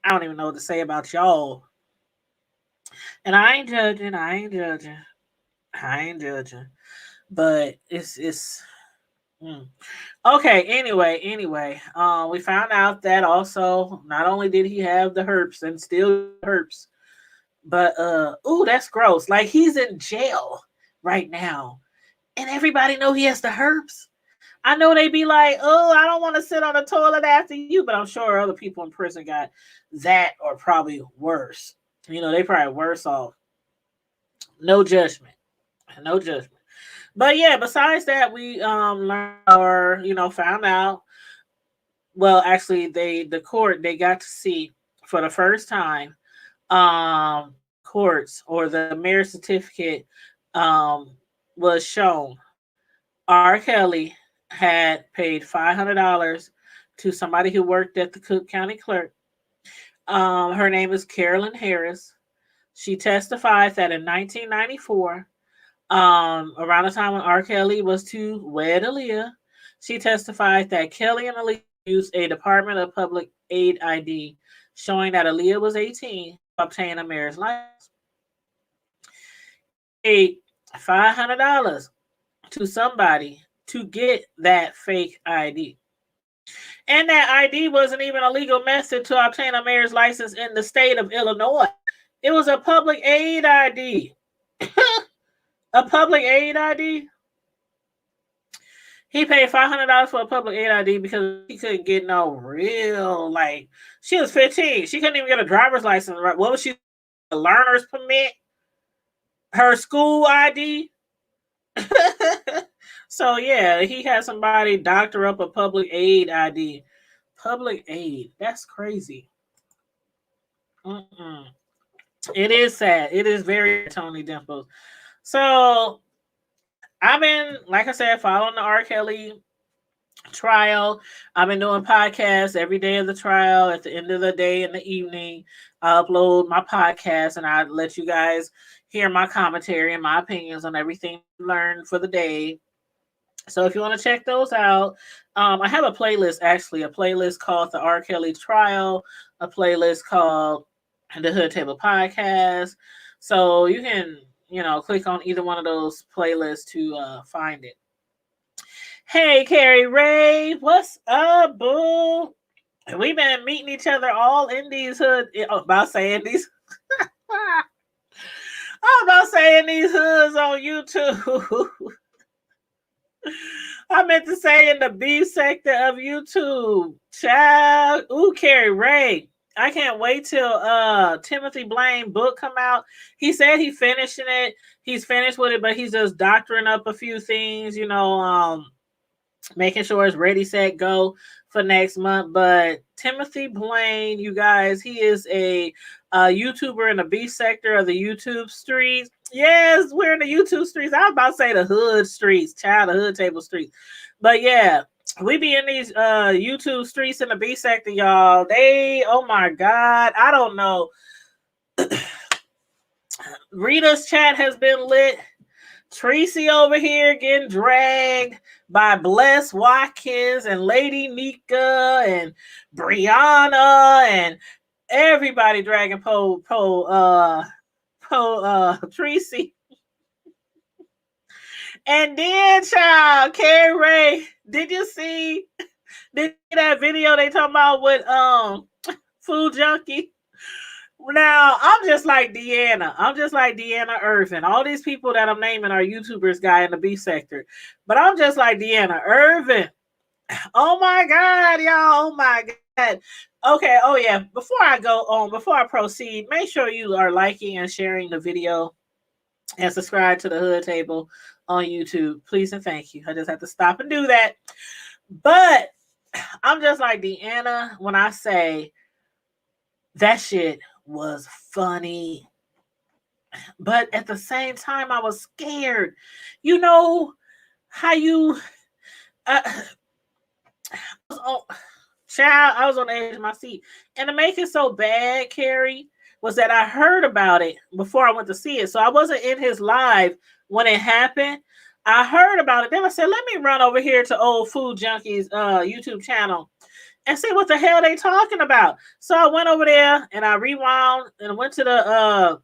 I don't even know what to say about y'all. And I ain't judging. But it's okay. Anyway, we found out that also not only did he have the herpes and still herpes, but that's gross. Like, he's in jail right now, and everybody know he has the herpes. I know they be like, oh, I don't want to sit on the toilet after you, but I'm sure other people in prison got that or probably worse. They probably worse off. No judgment. But yeah, besides that, we learned or found out. Well, actually, the court, they got to see for the first time courts or the marriage certificate was shown. R. Kelly had paid $500 to somebody who worked at the Cook County Clerk. Her name is Carolyn Harris. She testified that in 1994, around the time when R. Kelly was to wed Aaliyah, she testified that Kelly and Aaliyah used a Department of Public Aid ID showing that Aaliyah was 18 to obtain a marriage license. Paid $500 to somebody to get that fake ID. And that ID wasn't even a legal method to obtain a marriage license in the state of Illinois. It was a public aid ID. A public aid ID? He paid $500 for a public aid ID because he couldn't get no real, like, she was 15. She couldn't even get a driver's license. Right? What was she? A learner's permit? Her school ID? So, yeah, he had somebody doctor up a public aid ID. Public aid. That's crazy. It is sad. It is very Tony Dimples. So, I've been, like I said, following the R. Kelly trial. I've been doing podcasts every day of the trial. At the end of the day in the evening, I upload my podcast and I let you guys hear my commentary and my opinions on everything I learned for the day. So if you want to check those out, I have a playlist, actually, a playlist called the R. Kelly Trial, a playlist called the Hood Table Podcast. So you can, click on either one of those playlists to find it. Hey, Carrie Ray, what's up, boo? We've been meeting each other all in these hoods. About saying these. I'm about saying these hoods on YouTube. I meant to say in the B sector of YouTube. Child. Ooh, Carrie Ray. I can't wait till Timothy Blaine book come out. He said he's finishing it. He's finished with it, but he's just doctoring up a few things, making sure it's ready, set, go for next month. But Timothy Blaine, you guys, he is a YouTuber in the B sector of the YouTube streets. Yes, we're in the YouTube streets. I was about to say the hood streets, child, the hood table streets. But yeah, we be in these YouTube streets in the B sector, y'all. Oh my God, I don't know. Rita's chat has been lit. Tracy over here getting dragged by Bless Watkins and Lady Nika and Brianna and everybody dragging Tracy. And then, child, Carrie Ray, did you see that video they talking about with Food Junkie? Now, I'm just like Deanna. I'm just like Deanna Irvin. All these people that I'm naming are YouTubers, guy in the B sector. But I'm just like Deanna Irvin. Oh my God, y'all. Oh my God. Okay. Oh yeah. Before I proceed, make sure you are liking and sharing the video and subscribe to the Hood Table on YouTube. Please and thank you. I just have to stop and do that. But I'm just like Deanna when I say that shit was funny. But at the same time, I was scared. You know how you... Child, I was on the edge of my seat. And to make it so bad, Carrie, was that I heard about it before I went to see it. So I wasn't in his live when it happened. I heard about it. Then I said, let me run over here to Old Food Junkies YouTube channel and see what the hell they talking about. So I went over there and I rewound and went to the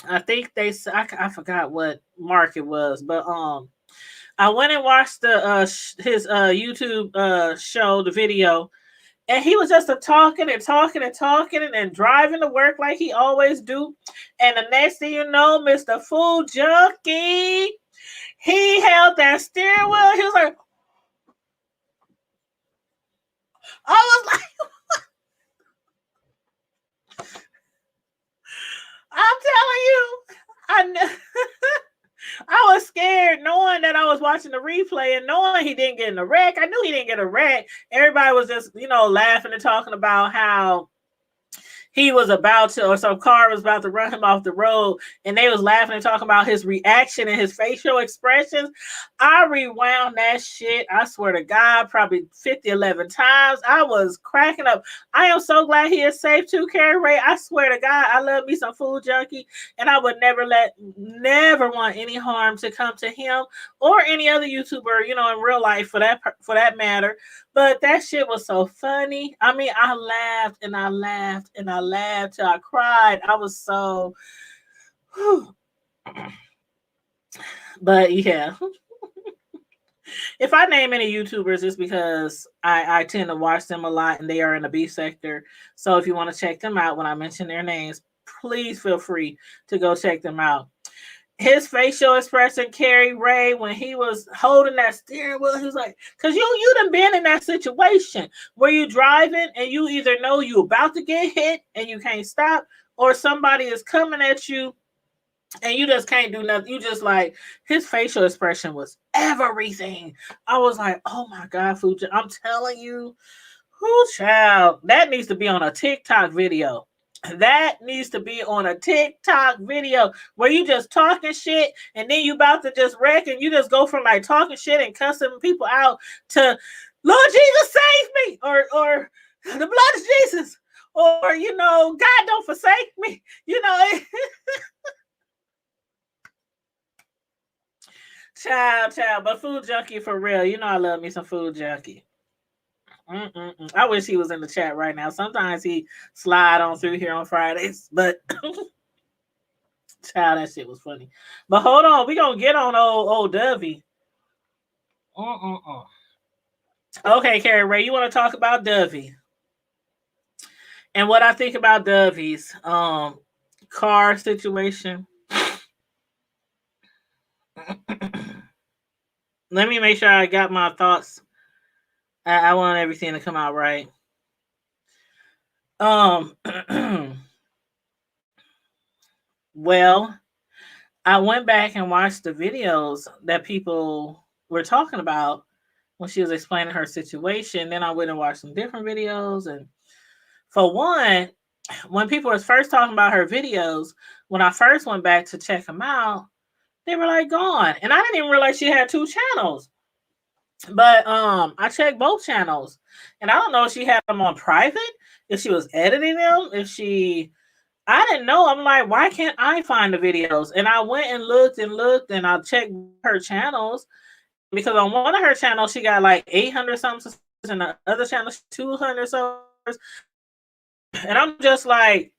I think I forgot what mark it was, but I went and watched his YouTube show, the video, and he was just talking and driving to work like he always do. And the next thing you know, Mr. Food Junkie, he held that steering wheel. He was like, I was like, I'm telling you, I was scared knowing that I was watching the replay and knowing he didn't get in a wreck. I knew he didn't get a wreck. Everybody was just, laughing and talking about how he was about to, or some car was about to run him off the road, and they was laughing and talking about his reaction and his facial expressions. I rewound that shit, I swear to God, probably 50, 11 times. I was cracking up. I am so glad he is safe too, Carrie Ray. I swear to God, I love me some Food Junkie, and I would never want any harm to come to him or any other YouTuber, you know, in real life for that matter. But that shit was so funny. I mean, I laughed and I laughed and I laughed till I cried. I was so, but yeah. If I name any YouTubers, it's because I tend to watch them a lot and they are in the beef sector. So if you want to check them out when I mention their names, please feel free to go check them out. His facial expression, Carrie Ray, when he was holding that steering wheel, he was like, because you done been in that situation where you driving and you either know you about to get hit and you can't stop, or somebody is coming at you and you just can't do nothing. You just like, his facial expression was everything. I was like, oh my God, Fuji, I'm telling you, whoo, child, that needs to be on a TikTok video. That needs to be on a TikTok video where you just talking shit and then you about to just wreck and you just go from like talking shit and cussing people out to Lord Jesus save me, or the blood of Jesus, or you know, God don't forsake me, you know. Child, but Food Junkie for real. You know I love me some Food Junkie. I wish he was in the chat right now. Sometimes he slide on through here on Fridays, but child, that shit was funny. But hold on, we gonna get on old Dovey. Okay, Carrie Ray, you want to talk about Dovey and what I think about Dovey's car situation? Let me make sure I got my thoughts. I want everything to come out right. Well, I went back and watched the videos that people were talking about when she was explaining her situation. Then I went and watched some different videos. And for one, when people were first talking about her videos, when I first went back to check them out, they were like gone. And I didn't even realize she had 2 channels. But I checked both channels, and I don't know if she had them on private, if she was editing them, I didn't know. I'm like, why can't I find the videos? And I went and looked and I checked her channels, because on one of her channels she got like 800 something subscribers, and the other channel 200 subscribers. And I'm just like,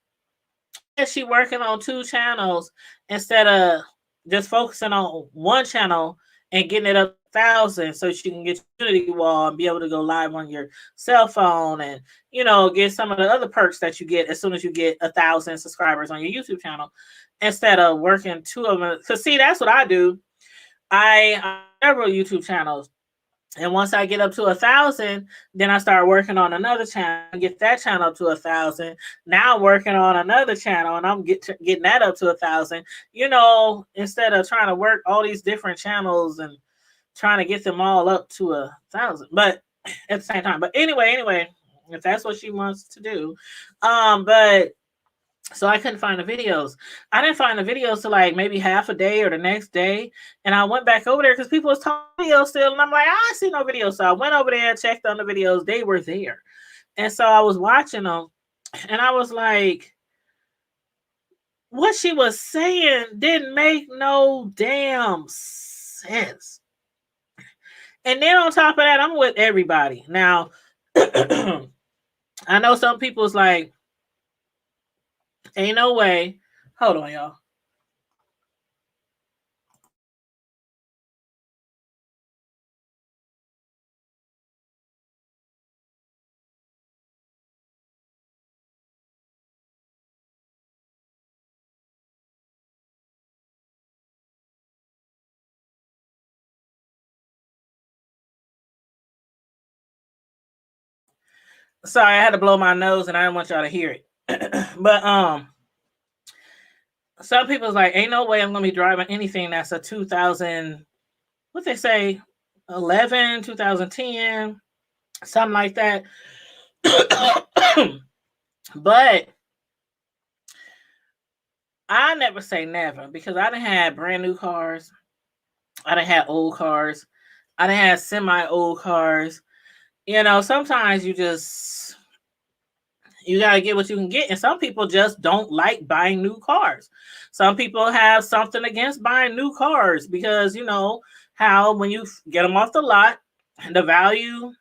is she working on 2 channels instead of just focusing on one channel and getting it up 1,000 so she can get Unity Wall and be able to go live on your cell phone and, you know, get some of the other perks that you get as soon as you get 1,000 subscribers on your YouTube channel, instead of working 2 of them. Because see, that's what I do. I have several YouTube channels. And once I get up to 1,000, then I start working on another channel, get that channel up to 1,000. Now I'm working on another channel and I'm getting that up to 1,000. You know, instead of trying to work all these different channels and trying to get them all up to 1,000. But at the same time, but anyway, if that's what she wants to do, but so I couldn't find the videos. I didn't find the videos till like maybe half a day or the next day. And I went back over there because people was talking videos still. And I'm like, I see no videos. So I went over there and checked on the videos. They were there. And so I was watching them. And I was like, what she was saying didn't make no damn sense. And then on top of that, I'm with everybody. Now, I know some people's like, ain't no way. Hold on, y'all. Sorry, I had to blow my nose and I didn't want y'all to hear it. But some people's like, ain't no way I'm gonna be driving anything that's a 2000, what they say, 11, 2010, something like that. But I never say never because I done had brand new cars. I done had old cars. I done had semi old cars. You know, sometimes you gotta get what you can get, and some people just don't like buying new cars. Some people have something against buying new cars because you know how when you get them off the lot, the value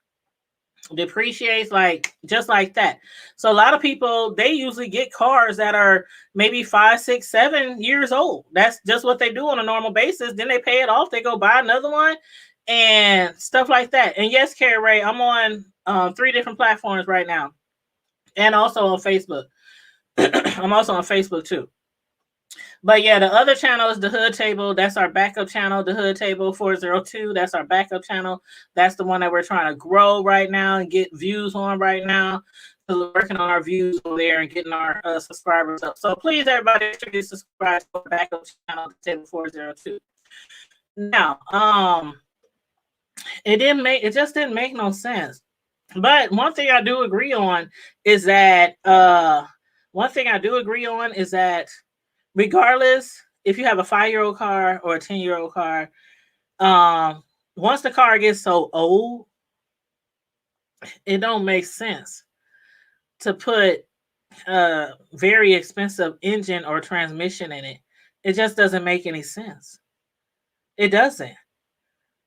depreciates like just like that. So a lot of people they usually get cars that are maybe 5, 6, 7 years old. That's just what they do on a normal basis. Then they pay it off, they go buy another one and stuff like that. And yes, Carrie Ray, I'm on 3 different platforms right now and also on Facebook. I'm also on Facebook too. But yeah, the other channel is the Hood Table. That's our backup channel. The Hood Table 402. That's our backup channel. That's the one that we're trying to grow right now and get views on right now. So we're working on our views over there and getting our subscribers up. So please, everybody, make sure you subscribe to our backup channel, the Table 402. Now, it just didn't make no sense. But one thing I do agree on is that regardless if you have a 5-year-old car or a 10-year-old car, once the car gets so old, it don't make sense to put a very expensive engine or transmission in it. It just doesn't make any sense. It doesn't.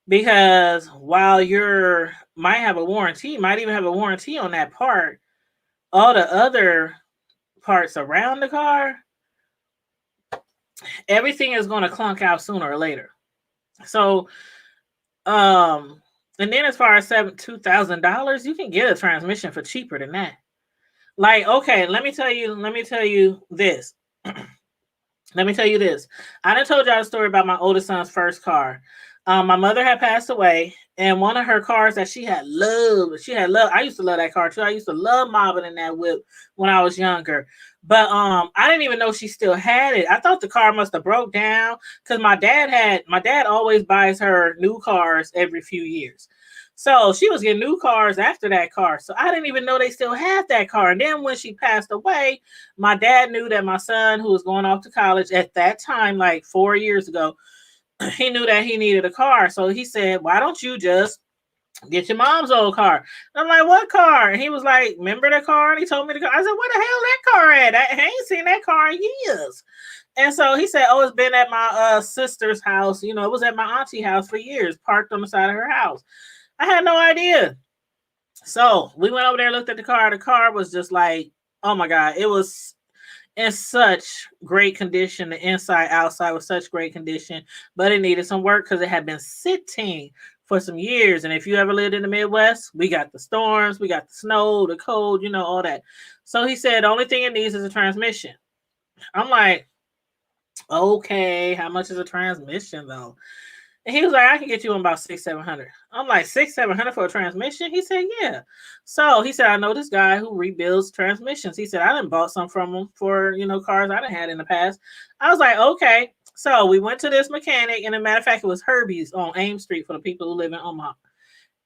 Because while you might have a warranty, might even have a warranty on that part, all the other parts around the car, everything is going to clunk out sooner or later. So, and then as far as $2,000, you can get a transmission for cheaper than that. Like, okay, let me tell you this. Let me tell you this. I done told y'all a story about my oldest son's first car. My mother had passed away, and one of her cars that she had loved. I used to love that car too. I used to love mobbing in that whip when I was younger. But I didn't even know she still had it. I thought the car must have broke down because my dad always buys her new cars every few years. So she was getting new cars after that car. So I didn't even know they still had that car. And then when she passed away, my dad knew that my son, who was going off to college at that time, like 4 years ago, he knew that he needed a car. So he said, why don't you just get your mom's old car? And I'm like, what car? And he was like, remember the car? And he told me to go. I said, where the hell that car at? I ain't seen that car in years. And so he said, oh, it's been at my sister's house. You know, it was at my auntie's house for years, parked on the side of her house. I had no idea. So we went over there, looked at the car. The car was just like, oh my God, it was in such great condition. The inside, outside was such great condition, but it needed some work because it had been sitting for some years. And if you ever lived in the Midwest, we got the storms, we got the snow, the cold, you know, all that. So he said, the only thing it needs is a transmission. I'm like, okay, how much is a transmission though? And he was like, I can get you in about $600-700. I'm like, $600-700 for a transmission? He said, yeah. So he said, I know this guy who rebuilds transmissions. He said, I done bought some from him for, you know, cars I done had in the past. I was like, okay. So we went to this mechanic, and as a matter of fact, it was Herbie's on Ames Street for the people who live in Omaha.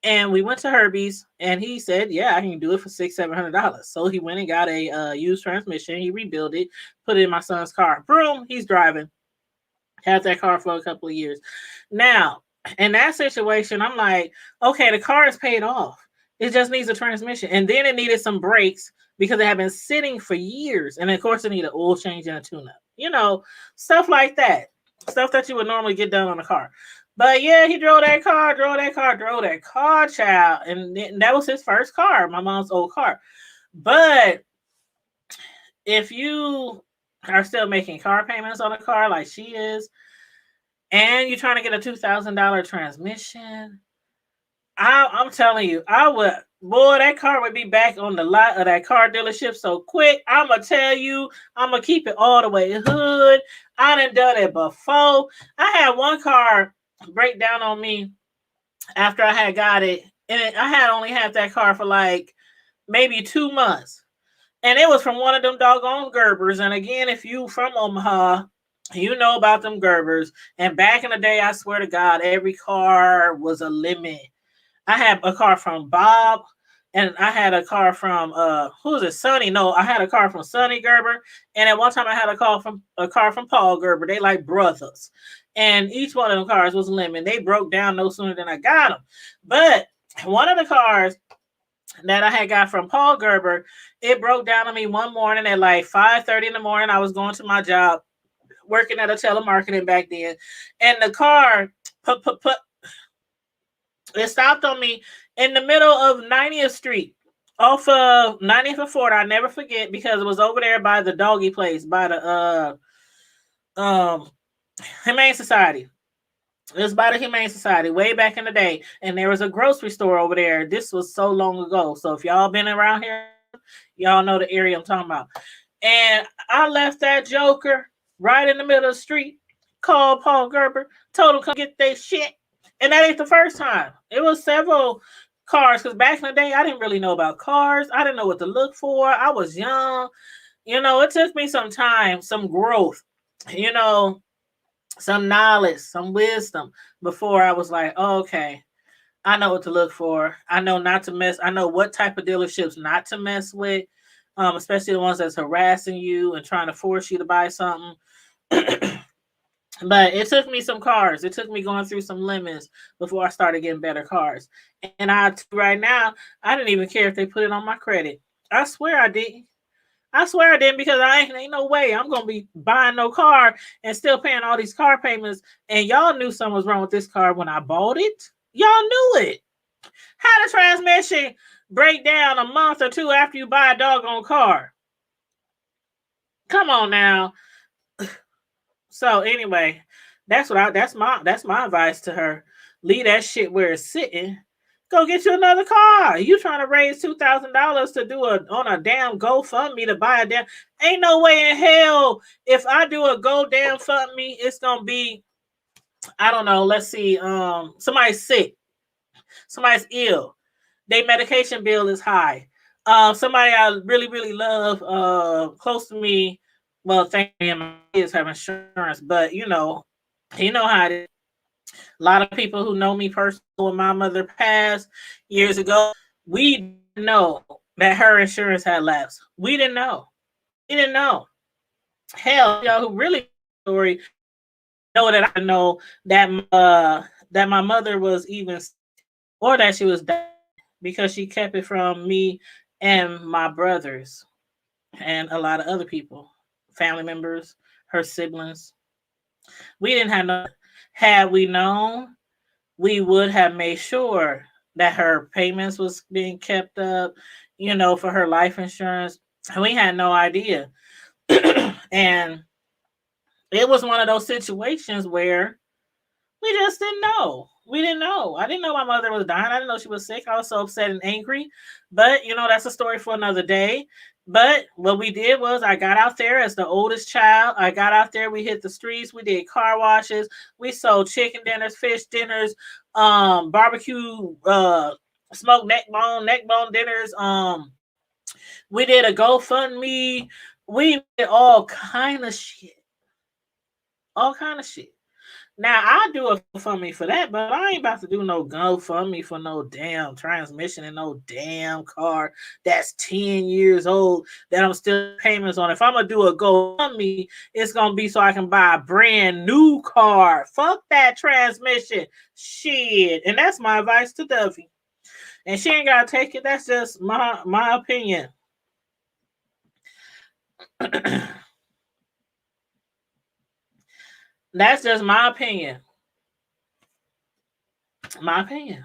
And we went to Herbie's, and he said, yeah, I can do it for $600-700. So he went and got a used transmission. He rebuilt it, put it in my son's car. Boom, he's driving. Had that car for a couple of years. Now, in that situation, I'm like, okay, the car is paid off. It just needs a transmission. And then it needed some brakes because it had been sitting for years. And of course, it needed an oil change and a tune-up. You know, stuff like that. Stuff that you would normally get done on a car. But yeah, he drove that car, child. And that was his first car, my mom's old car. But if you are still making car payments on a car like she is, and you're trying to get a $2,000 transmission, I'm telling you, that car would be back on the lot of that car dealership so quick. I'm going to tell you, I'm going to keep it all the way hood. I done it before. I had one car break down on me after I had got it, and I had only had that car for like maybe 2 months. And it was from one of them doggone Gerbers. And again, if you from Omaha, you know about them Gerbers. And back in the day, I swear to God, every car was a limit. I had a car from Bob. And I had a car from who was it? Sonny. No, I had a car from Sonny Gerber. And at one time I had a car from Paul Gerber. They like brothers. And each one of them cars was lemon. They broke down no sooner than I got them. But one of the cars that I had got from Paul Gerber, it broke down on me one morning at like 5:30 in the morning. I was going to my job, working at a telemarketing back then. And the car it stopped on me in the middle of 90th Street, off of 90th and Ford. I never forget, because it was over there by the doggy place, by the Humane Society. It was by the Humane Society way back in the day, and there was a grocery store over there. This was so long ago. So if y'all been around here, y'all know the area I'm talking about. And I left that joker right in the middle of the street, called Paul Gerber, told him come get their shit. And that ain't the first time. It was several cars, because back in the day, I didn't really know about cars. I didn't know what to look for. I was young. You know, it took me some time, some growth, you know, some knowledge, some wisdom before I was like, oh, okay, I know what to look for. I know not to mess. I know what type of dealerships not to mess with, especially the ones that's harassing you and trying to force you to buy something. But it took me some cars. It took me going through some lemons before I started getting better cars. And right now, I didn't even care if they put it on my credit. I swear I didn't. I swear I didn't, because ain't no way I'm gonna be buying no car and still paying all these car payments. And y'all knew something was wrong with this car when I bought it. Y'all knew it. How the transmission break down a month or two after you buy a doggone car? Come on now. So anyway, that's my advice to her. Leave that shit where it's sitting. Go get you another car. You trying to raise $2,000 to do on a damn GoFundMe to buy a damn? Ain't no way in hell if I do a GoFundMe, it's gonna be, I don't know. Let's see. Somebody's sick. Somebody's ill. Their medication bill is high. Somebody I really, really love, close to me. Well, thank you. My kids have insurance, but you know how it is. A lot of people who know me personally, when my mother passed years ago, we didn't know that her insurance had lapsed. We didn't know. We didn't know. Hell, y'all who really story know that I know that that my mother was even, or that she was dead, because she kept it from me and my brothers and a lot of other people, family members, her siblings. We didn't have no. Had we known, we would have made sure that her payments was being kept up, you know, for her life insurance. We had no idea. And it was one of those situations where we just didn't know. We didn't know. I didn't know my mother was dying. I didn't know she was sick. I was so upset and angry. But, you know, that's a story for another day. But what we did was, I got out there as the oldest child. I got out there. We hit the streets. We did car washes. We sold chicken dinners, fish dinners, barbecue, smoked neck bone dinners. We did a GoFundMe. We did all kind of shit. All kind of shit. Now, I do a GoFundMe for that, but I ain't about to do no GoFundMe for no damn transmission and no damn car that's 10 years old that I'm still payments on. If I'm going to do a GoFundMe, it's going to be so I can buy a brand new car. Fuck that transmission. Shit. And that's my advice to Duffy. And she ain't got to take it. That's just my opinion. That's just my opinion. My opinion.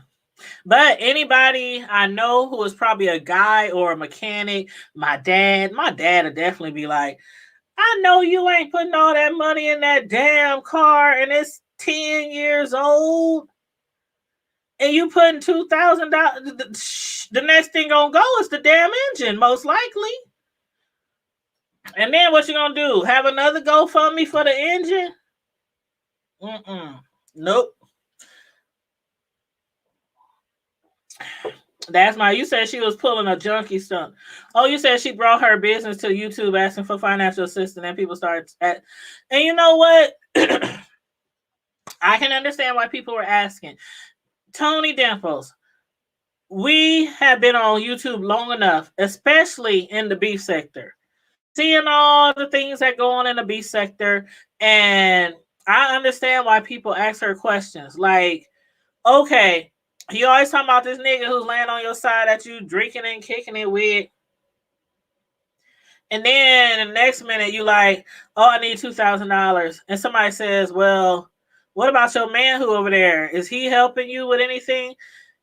But anybody I know who is probably a guy or a mechanic, my dad would definitely be like, I know you ain't putting all that money in that damn car and it's 10 years old. And you putting $2,000. The next thing gonna go is the damn engine, most likely. And then what you gonna do? Have another GoFundMe for the engine? Nope. That's you said she was pulling a junkie stunt. Oh, you said she brought her business to YouTube asking for financial assistance, and people started and you know what? I can understand why people were asking. Tony Dimples, we have been on YouTube long enough, especially in the beef sector, seeing all the things that go on in the beef sector. And I understand why people ask her questions. Like, okay, you always talking about this nigga who's laying on your side that you drinking and kicking it with. And then the next minute you like, oh, I need $2,000. And somebody says, well, what about your man who over there? Is he helping you with anything?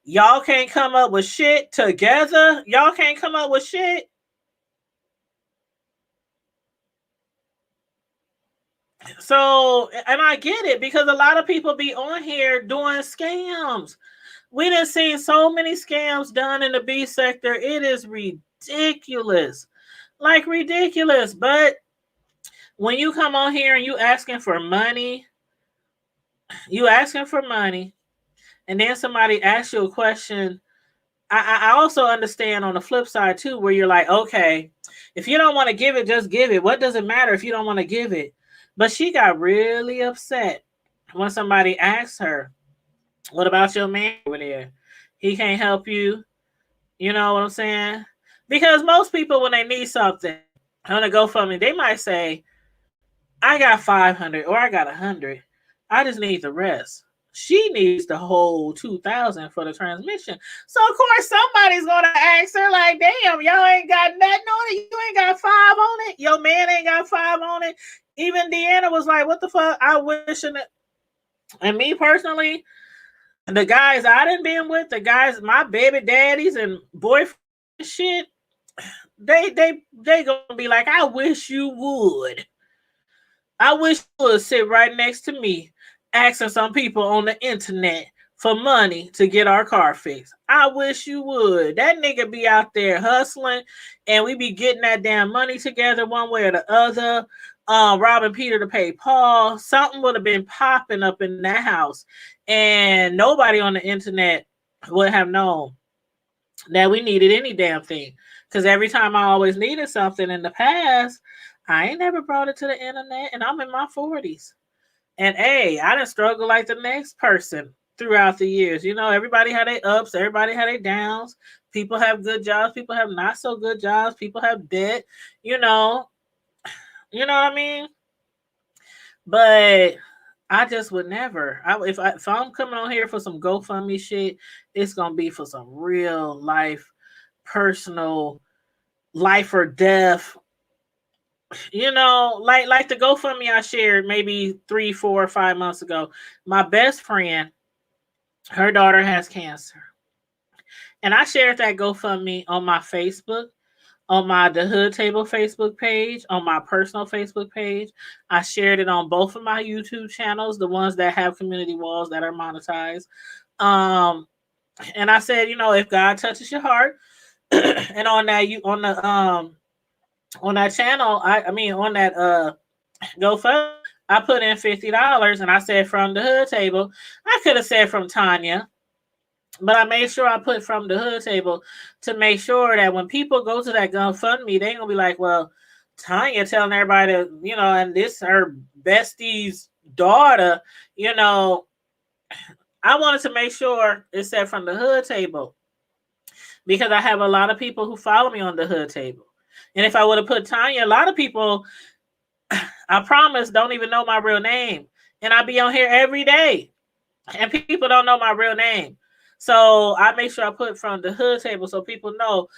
Y'all can't come up with shit together. Y'all can't come up with shit. So, and I get it because a lot of people be on here doing scams. We done seen so many scams done in the B sector. It is ridiculous. Like ridiculous. But when you come on here and you asking for money, and then somebody asks you a question. I also understand on the flip side too, where you're like, okay, if you don't want to give it, just give it. What does it matter if you don't want to give it? But she got really upset when somebody asked her, what about your man over there? He can't help you. You know what I'm saying? Because most people, when they need something on a GoFundMe, they might say, I got 500 or I got 100. I just need the rest. She needs the whole 2,000 for the transmission. So of course somebody's gonna ask her like, damn, y'all ain't got nothing on it. You ain't got 5 on it. Your man ain't got 5 on it. Even Deanna was like, what the fuck? I wish. And me personally, the guys I done been with, the guys, my baby daddies and boyfriend shit, they gonna be like, I wish you would. I wish you would sit right next to me asking some people on the internet for money to get our car fixed. I wish you would. That nigga be out there hustling and we be getting that damn money together one way or the other. Robbing Peter to pay Paul. Something would have been popping up in that house. And nobody on the internet would have known that we needed any damn thing. Because every time I always needed something in the past, I ain't never brought it to the internet, and I'm in my 40s. And hey, I didn't struggle like the next person throughout the years. You know, everybody had their ups, everybody had their downs. People have good jobs, people have not so good jobs, people have debt, you know what I mean? But I just would never. If I'm coming on here for some GoFundMe shit, it's gonna be for some real life, personal, life or death. You know, like the GoFundMe I shared maybe 3, 4, 5 months ago. My best friend, her daughter has cancer, and I shared that GoFundMe on my Facebook, on my The Hood Table Facebook page, on my personal Facebook page. I shared it on both of my YouTube channels, the ones that have community walls that are monetized. And I said, you know, if God touches your heart, and on that on that channel, on that GoFundMe, I put in $50, and I said from the Hood Table. I could have said from Tanya, but I made sure I put from the Hood Table to make sure that when people go to that GoFundMe, they gonna be like, well, Tanya telling everybody to, you know, and this her bestie's daughter, you know. I wanted to make sure it said from the Hood Table because I have a lot of people who follow me on the Hood Table. And if I would have put Tanya, a lot of people, I promise, don't even know my real name. And I be on here every day. And people don't know my real name. So I make sure I put from the Hood Table so people know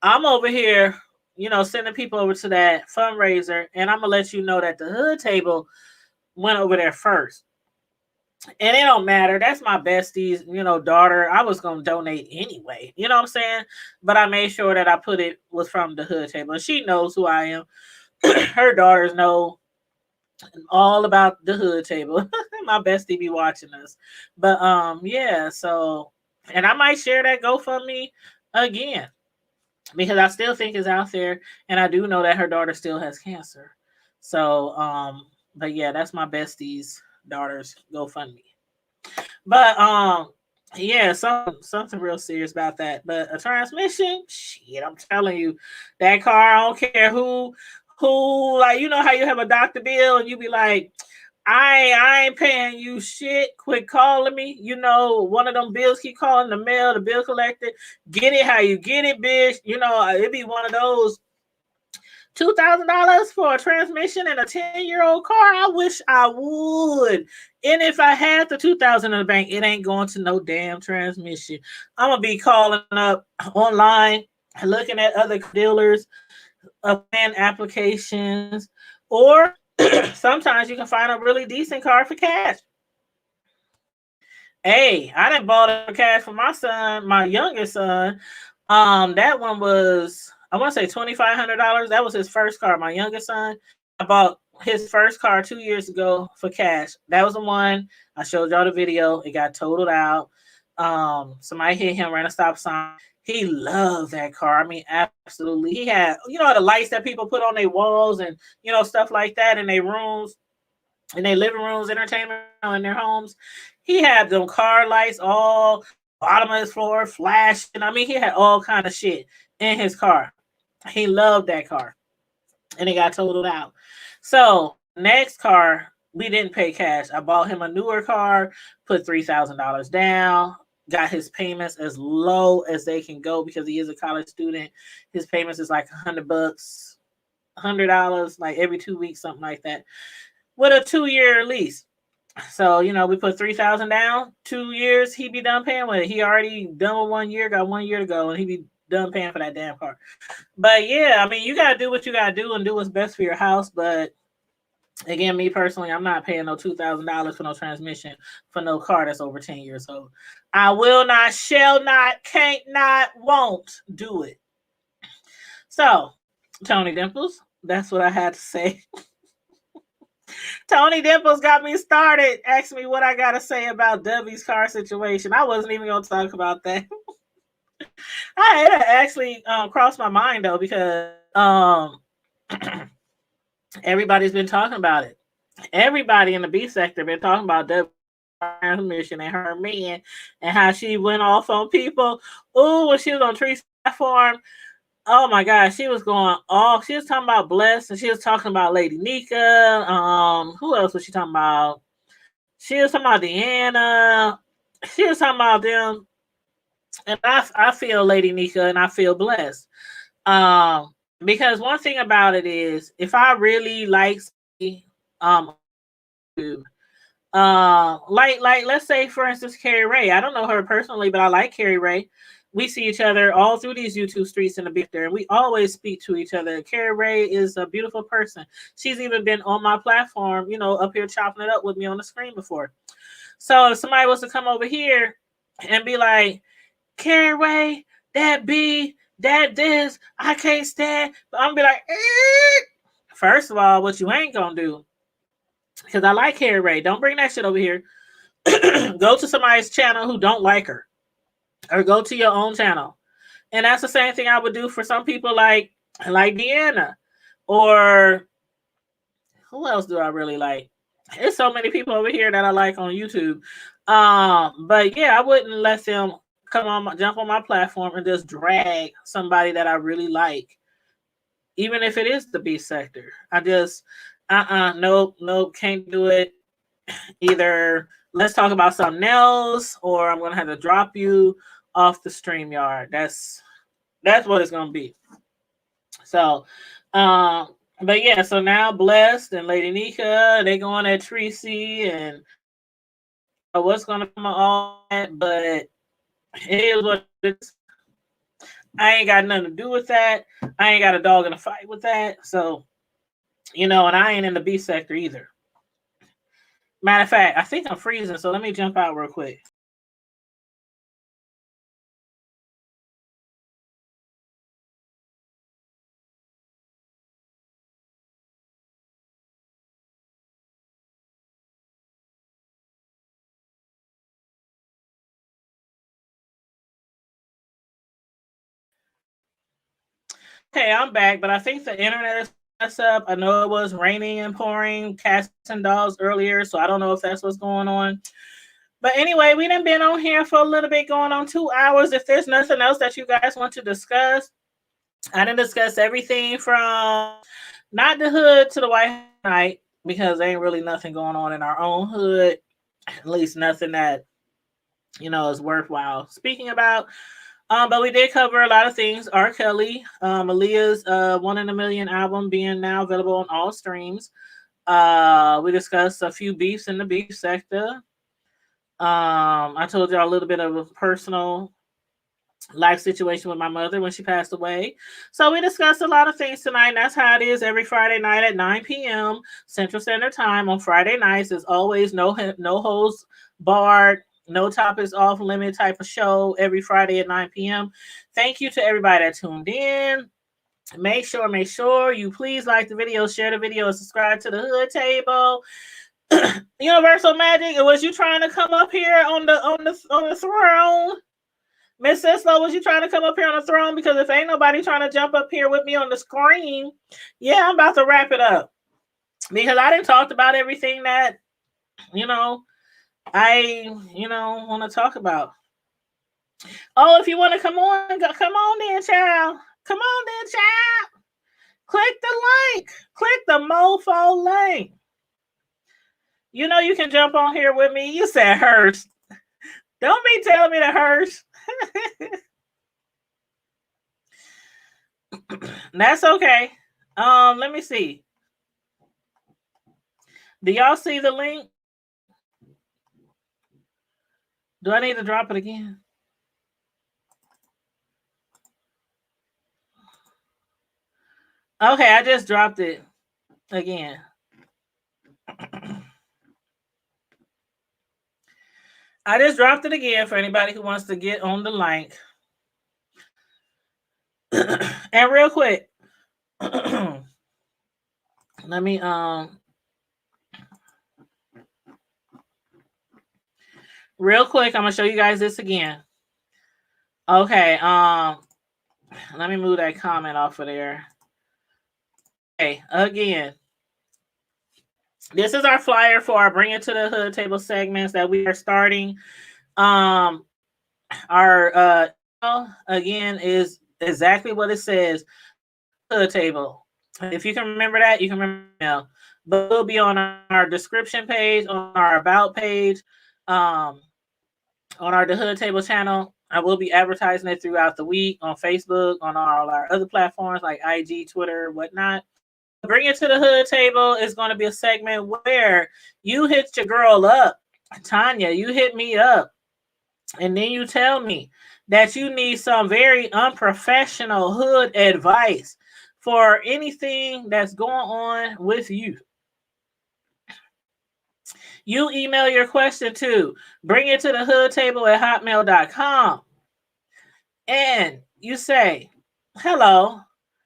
I'm over here, you know, sending people over to that fundraiser. And I'm going to let you know that the Hood Table went over there first. And it don't matter. That's my bestie's, you know, daughter. I was going to donate anyway. You know what I'm saying? But I made sure that I put it was from the Hood Table. And she knows who I am. Her daughters know all about the Hood Table. My bestie be watching us. But yeah, so, and I might share that GoFundMe again because I still think it's out there. And I do know that her daughter still has cancer. So, but yeah, that's my bestie's daughter's GoFundMe. But yeah, something real serious about that. But a transmission, shit, I'm telling you, that car, I don't care who, like, you know how you have a doctor bill and you be like, I ain't paying you shit. Quit calling me. You know, one of them bills keep calling the mail, the bill collector. Get it how you get it, bitch. You know, it'd be one of those $2,000 for a transmission and a 10-year-old car. I wish I would. And if I had the 2,000 in the bank, it ain't going to no damn transmission. I'm gonna be calling up online, looking at other dealers, plan applications, or sometimes you can find a really decent car for cash. Hey, I done bought it for cash for my son, my youngest son. That one was, I want to say $2,500. That was his first car. My youngest son, I bought his first car 2 years ago for cash. That was the one I showed y'all the video. It got totaled out. Somebody hit him, ran a stop sign. He loved that car. I mean, absolutely. He had, you know, the lights that people put on their walls and, you know, stuff like that in their rooms, in their living rooms, entertainment, in their homes. He had them car lights all bottom of his floor flashing. I mean, he had all kind of shit in his car. He loved that car. And it got totaled out. So next car, we didn't pay cash. I bought him a newer car, put $3,000 down, got his payments as low as they can go because he is a college student. His payments is like $100, $100, like every 2 weeks, something like that, with a 2-year lease. So, you know, we put $3,000 down, 2 years, he'd be done paying with it. He already done with 1 year, got 1 year to go, and he'd be done paying for that damn car. But yeah, I mean, you got to do what you got to do and do what's best for your house. But again, me personally, I'm not paying no $2,000 for no transmission for no car that's over 10 years old. I will not, shall not, can't not, won't do it. So, Tony Dimples, that's what I had to say. Tony Dimples got me started. Asked me what I got to say about Debbie's car situation. I wasn't even going to talk about that. I actually crossed my mind, though, because everybody's been talking about it. Everybody in the B sector been talking about Debbie's transmission and her man and how she went off on people. Oh, when she was on Tree's platform, oh my gosh, she was going off. She was talking about Bless, and she was talking about Lady Nika. Who else was she talking about? She was talking about Deanna. She was talking about them. And I feel Lady Nika and I feel blessed. Because one thing about it is, if I really like like let's say for instance Carrie Ray. I don't know her personally, but I like Carrie Ray. We see each other all through these YouTube streets in the Victor, and we always speak to each other. Carrie Ray is a beautiful person. She's even been on my platform, you know, up here chopping it up with me on the screen before. So if somebody was to come over here and be like, Carrie Ray, that B, that this, I can't stand, but I'm gonna be like, First of all, what you ain't gonna do, because I like Carrie Ray, don't bring that shit over here. Go to somebody's channel who don't like her, or go to your own channel. And that's the same thing I would do for some people like Deanna, or who else do I really like? There's so many people over here that I like on YouTube. But yeah, I wouldn't let them jump on my platform and just drag somebody that I really like, even if it is the B sector. I just nope, can't do it. Either let's talk about something else, or I'm gonna have to drop you off the StreamYard. That's what it's gonna be. So but yeah, so now Blessed and Lady Nika, they going at Tracy and what's gonna come on all that, but it is what it is. I ain't got nothing to do with that. I ain't got a dog in a fight with that. So, you know, and I ain't in the B sector either. Matter of fact, I think I'm freezing, so let me jump out real quick. Okay, I'm back, but I think the internet is messed up. I know it was raining and pouring cats and dogs earlier, so I don't know if that's what's going on. But anyway, we done been on here for a little bit, going on 2 hours. If there's nothing else that you guys want to discuss, I done discussed everything from not the hood to the white night. because there ain't really nothing going on in our own hood, at least nothing that is worthwhile speaking about. But we did cover a lot of things. R. Kelly, Aaliyah's One in a Million album being now available on all streams. We discussed a few beefs in the beef sector. I told y'all a little bit of a personal life situation with my mother when she passed away. So we discussed a lot of things tonight. And that's how it is every Friday night at 9 p.m. Central Standard Time. On Friday nights, there's always no holds barred, no topics off limit type of show every Friday at 9 p.m. Thank you to everybody that tuned in. Make sure you please like the video, share the video, and subscribe to the Hood Table. Universal Magic, was you trying to come up here on the throne? Miss Sislo, was you trying to come up here on the throne? Because if ain't nobody trying to jump up here with me on the screen, yeah, I'm about to wrap it up. Because I didn't talk about everything that, I, want to talk about. Oh, if you want to come on then, child. Come on then, child. Click the link. Click the mofo link. You can jump on here with me. You said Hearst. Don't be telling me to Hearst. That's okay. Let me see. Do y'all see the link? Do I need to drop it again? Okay, I just dropped it again. I just dropped it again for anybody who wants to get on the link. And real quick, let me real quick, I'm gonna show you guys this again. Okay, let me move that comment off of there. Okay, again. This is our flyer for our Bring It to the Hood Table segments that we are starting. Our again is exactly what it says. Hood Table. If you can remember that, you can remember now. But it'll be on our description page, on our about page, on our The Hood Table channel. I will be advertising it throughout the week on Facebook, on all our other platforms like IG, Twitter, whatnot. Bring It to the Hood Table is going to be a segment where you hit your girl up, Tanya. You hit me up, and then you tell me that you need some very unprofessional hood advice for anything that's going on with you. You email your question to bringittothehoodtable@hotmail.com, and you say, "Hello,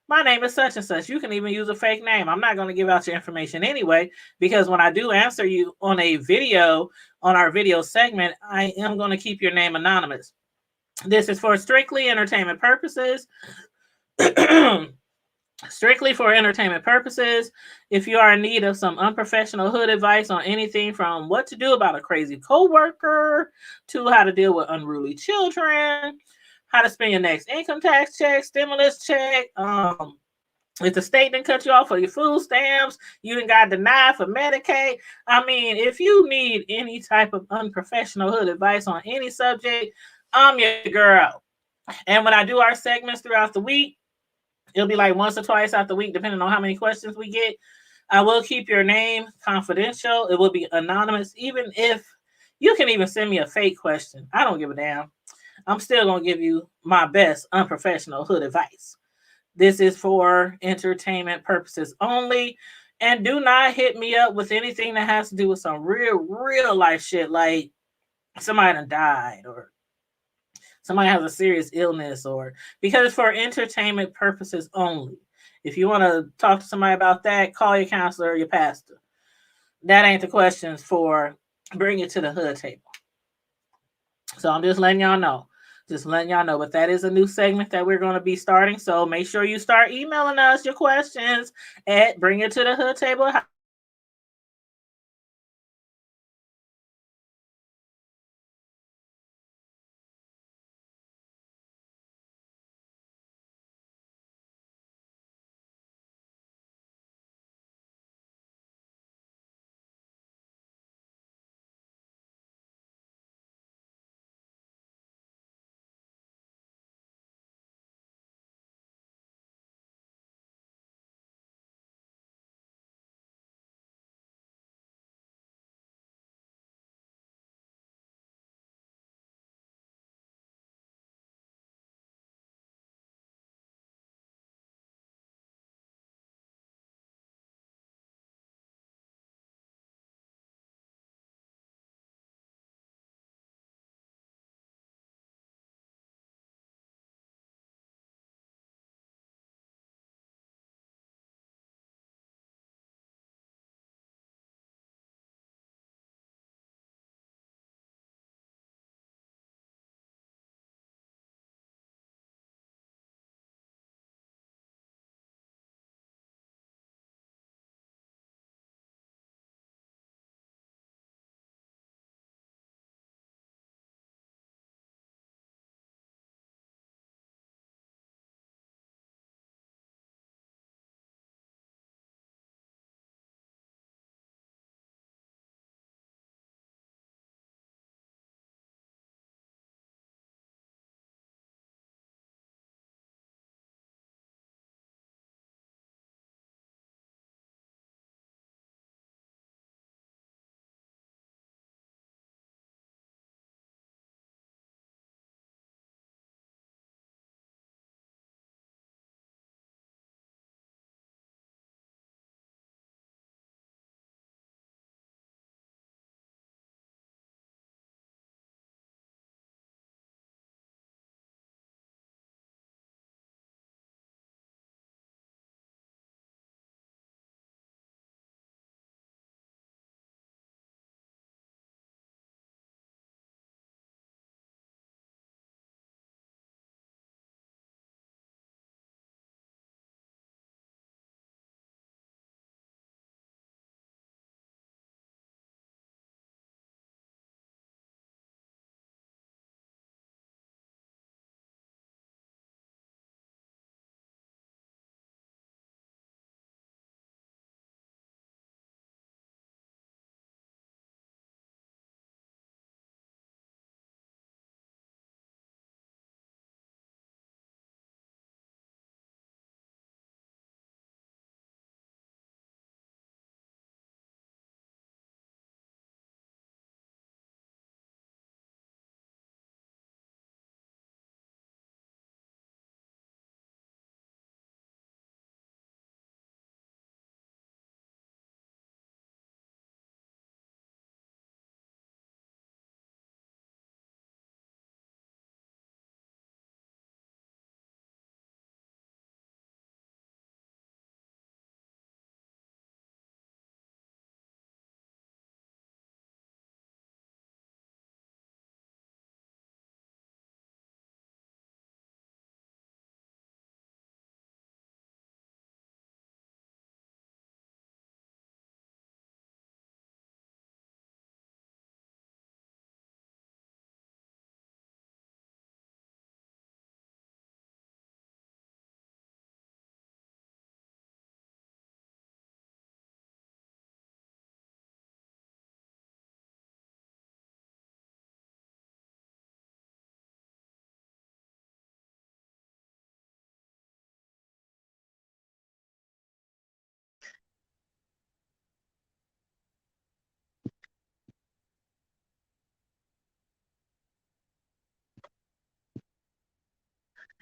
my name is such and such." You can even use a fake name. I'm not going to give out your information anyway, because when I do answer you on a video, on our video segment, I am going to keep your name anonymous. This is for strictly entertainment purposes. Strictly for entertainment purposes. If you are in need of some unprofessional hood advice on anything from what to do about a crazy coworker to how to deal with unruly children, how to spend your next income tax check, stimulus check, if the state didn't cut you off for your food stamps, you didn't got denied for Medicaid. I mean, if you need any type of unprofessional hood advice on any subject, I'm your girl. And when I do our segments throughout the week, it'll be like once or twice out the week, depending on how many questions we get. I will keep your name confidential. It will be anonymous, even if you can even send me a fake question. I don't give a damn. I'm still going to give you my best unprofessional hood advice. This is for entertainment purposes only. And do not hit me up with anything that has to do with some real life shit, like somebody done died or somebody has a serious illness, or because it's for entertainment purposes only. If you want to talk to somebody about that, call your counselor or your pastor. That ain't the questions for Bring It to the Hood Table. So I'm just letting y'all know. But that is a new segment that we're going to be starting. So make sure you start emailing us your questions at bringittothehoodtable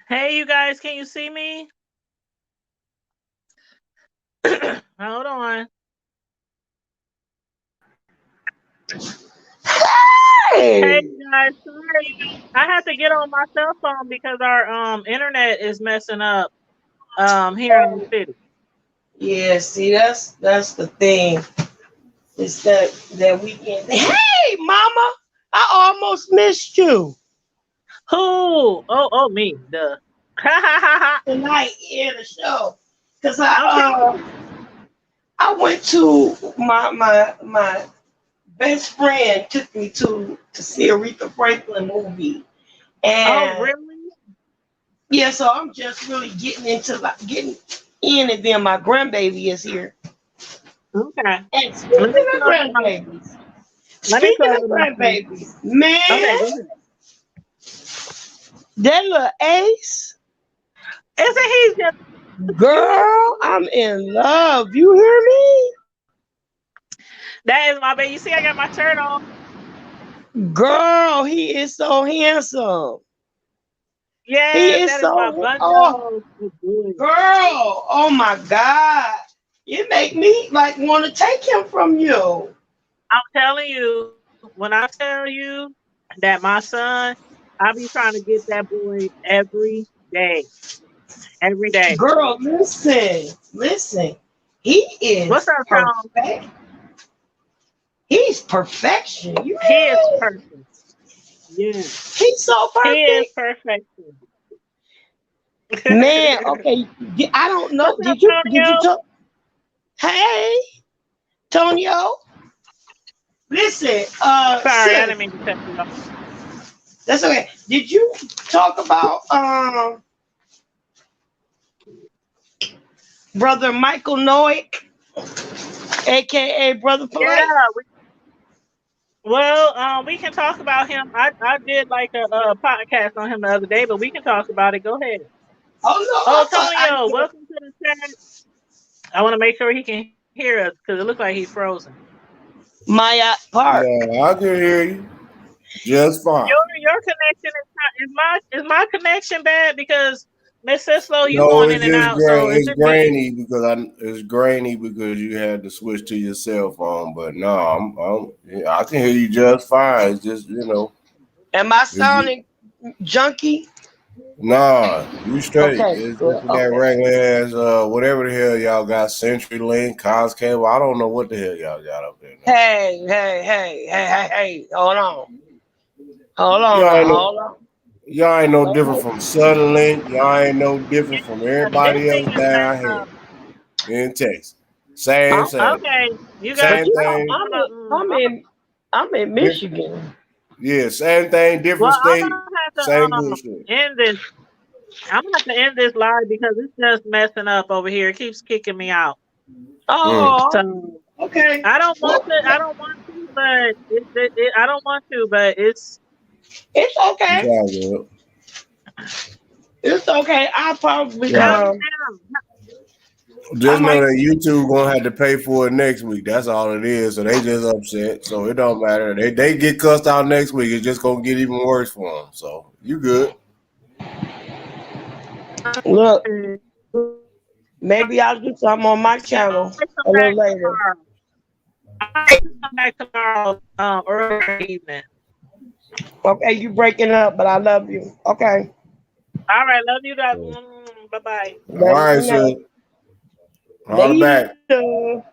Hey, you guys, can you see me? Hold on. Hey, guys, sorry. I had to get on my cell phone because our internet is messing up here in the city. Yeah, see, that's the thing. It's that weekend. Hey, Mama, I almost missed you Who? Oh, me. Duh. tonight in the show because Okay. I went to my best friend took me to see Aretha Franklin movie, Oh, and really? yeah, so I'm just really getting in, and then my grandbaby is here. Okay. And Let me speaking of close my. grandbabies, Let me speaking close of my phone. grandbabies, man, Okay, go ahead. that little Ace, Isn't he just cute? girl, I'm in love. You hear me? That is my baby. You see, I got my shirt on. Girl, he is so handsome. He Yes, is that is my so oh bundle. Good boy. girl, oh my God. You make me like want to take him from you. I'm telling you, when I tell you that my son, I be trying to get that boy every day. Every day. Girl, listen. He What's is up, Tom? perfect. He's perfection. You He is hear me? perfect. Yeah. He's so He is perfect. perfect. Man, okay. I don't know. What's up, Did you Tonyo? talk? Hey, Tonyo. Listen, Sorry, I sis. didn't mean to cut you off. That's okay. Did you talk about brother Michael Noick, aka Brother Yeah, Polite? we can talk about him. I did like a podcast on him the other day, but we can talk about it. Go ahead. Oh no, I Oh, thought I Tonyo, did. welcome to the chat. I want to make sure he can hear us because it looks like he's frozen. Maya Park. No, I can hear you just fine. Your connection is my connection bad because Miss Sislo, you No, going in it's and just out. So is it's it me? grainy because you had to switch to your cell phone. But no, yeah, I can hear you just fine. It's just Am I it's, sounding junky? nah, you straight. Okay, It's good. just that Okay. regular ass whatever the hell y'all got, CenturyLink, Cos Cable. I don't know what the hell y'all got up there now. Hey. Hold on. Hold on Y'all now. ain't no Hold on. y'all ain't no different Hold from Suddenlink. Y'all ain't no different from This everybody thing else is down messed here up. in Texas. Same, on. same. Okay, you guys, But Same you know, thing. I'm in Michigan. Yeah, same thing, well, different I'm state, gonna have same to bullshit. end this. I'm gonna have to end this live because it's just messing up over here. It keeps kicking me out. Mm. Oh, So okay. I don't want Well, to. I don't want to, but I don't want to, but it's. it's It's okay. all good. It's okay. I'll probably How Yeah. you doing? I Just know might that YouTube gonna have to pay for it next week. That's all it is. So they just upset. So it don't matter. They get cussed out next week. It's just gonna get even worse for them. So you good? look. Maybe I'll do something on my Yeah, channel I come a little back later. tomorrow. I come back tomorrow, early evening. Okay, you breaking up, but I love you. Okay. All right, love you guys. All Bye bye. Let right, me so know. holler back. Later.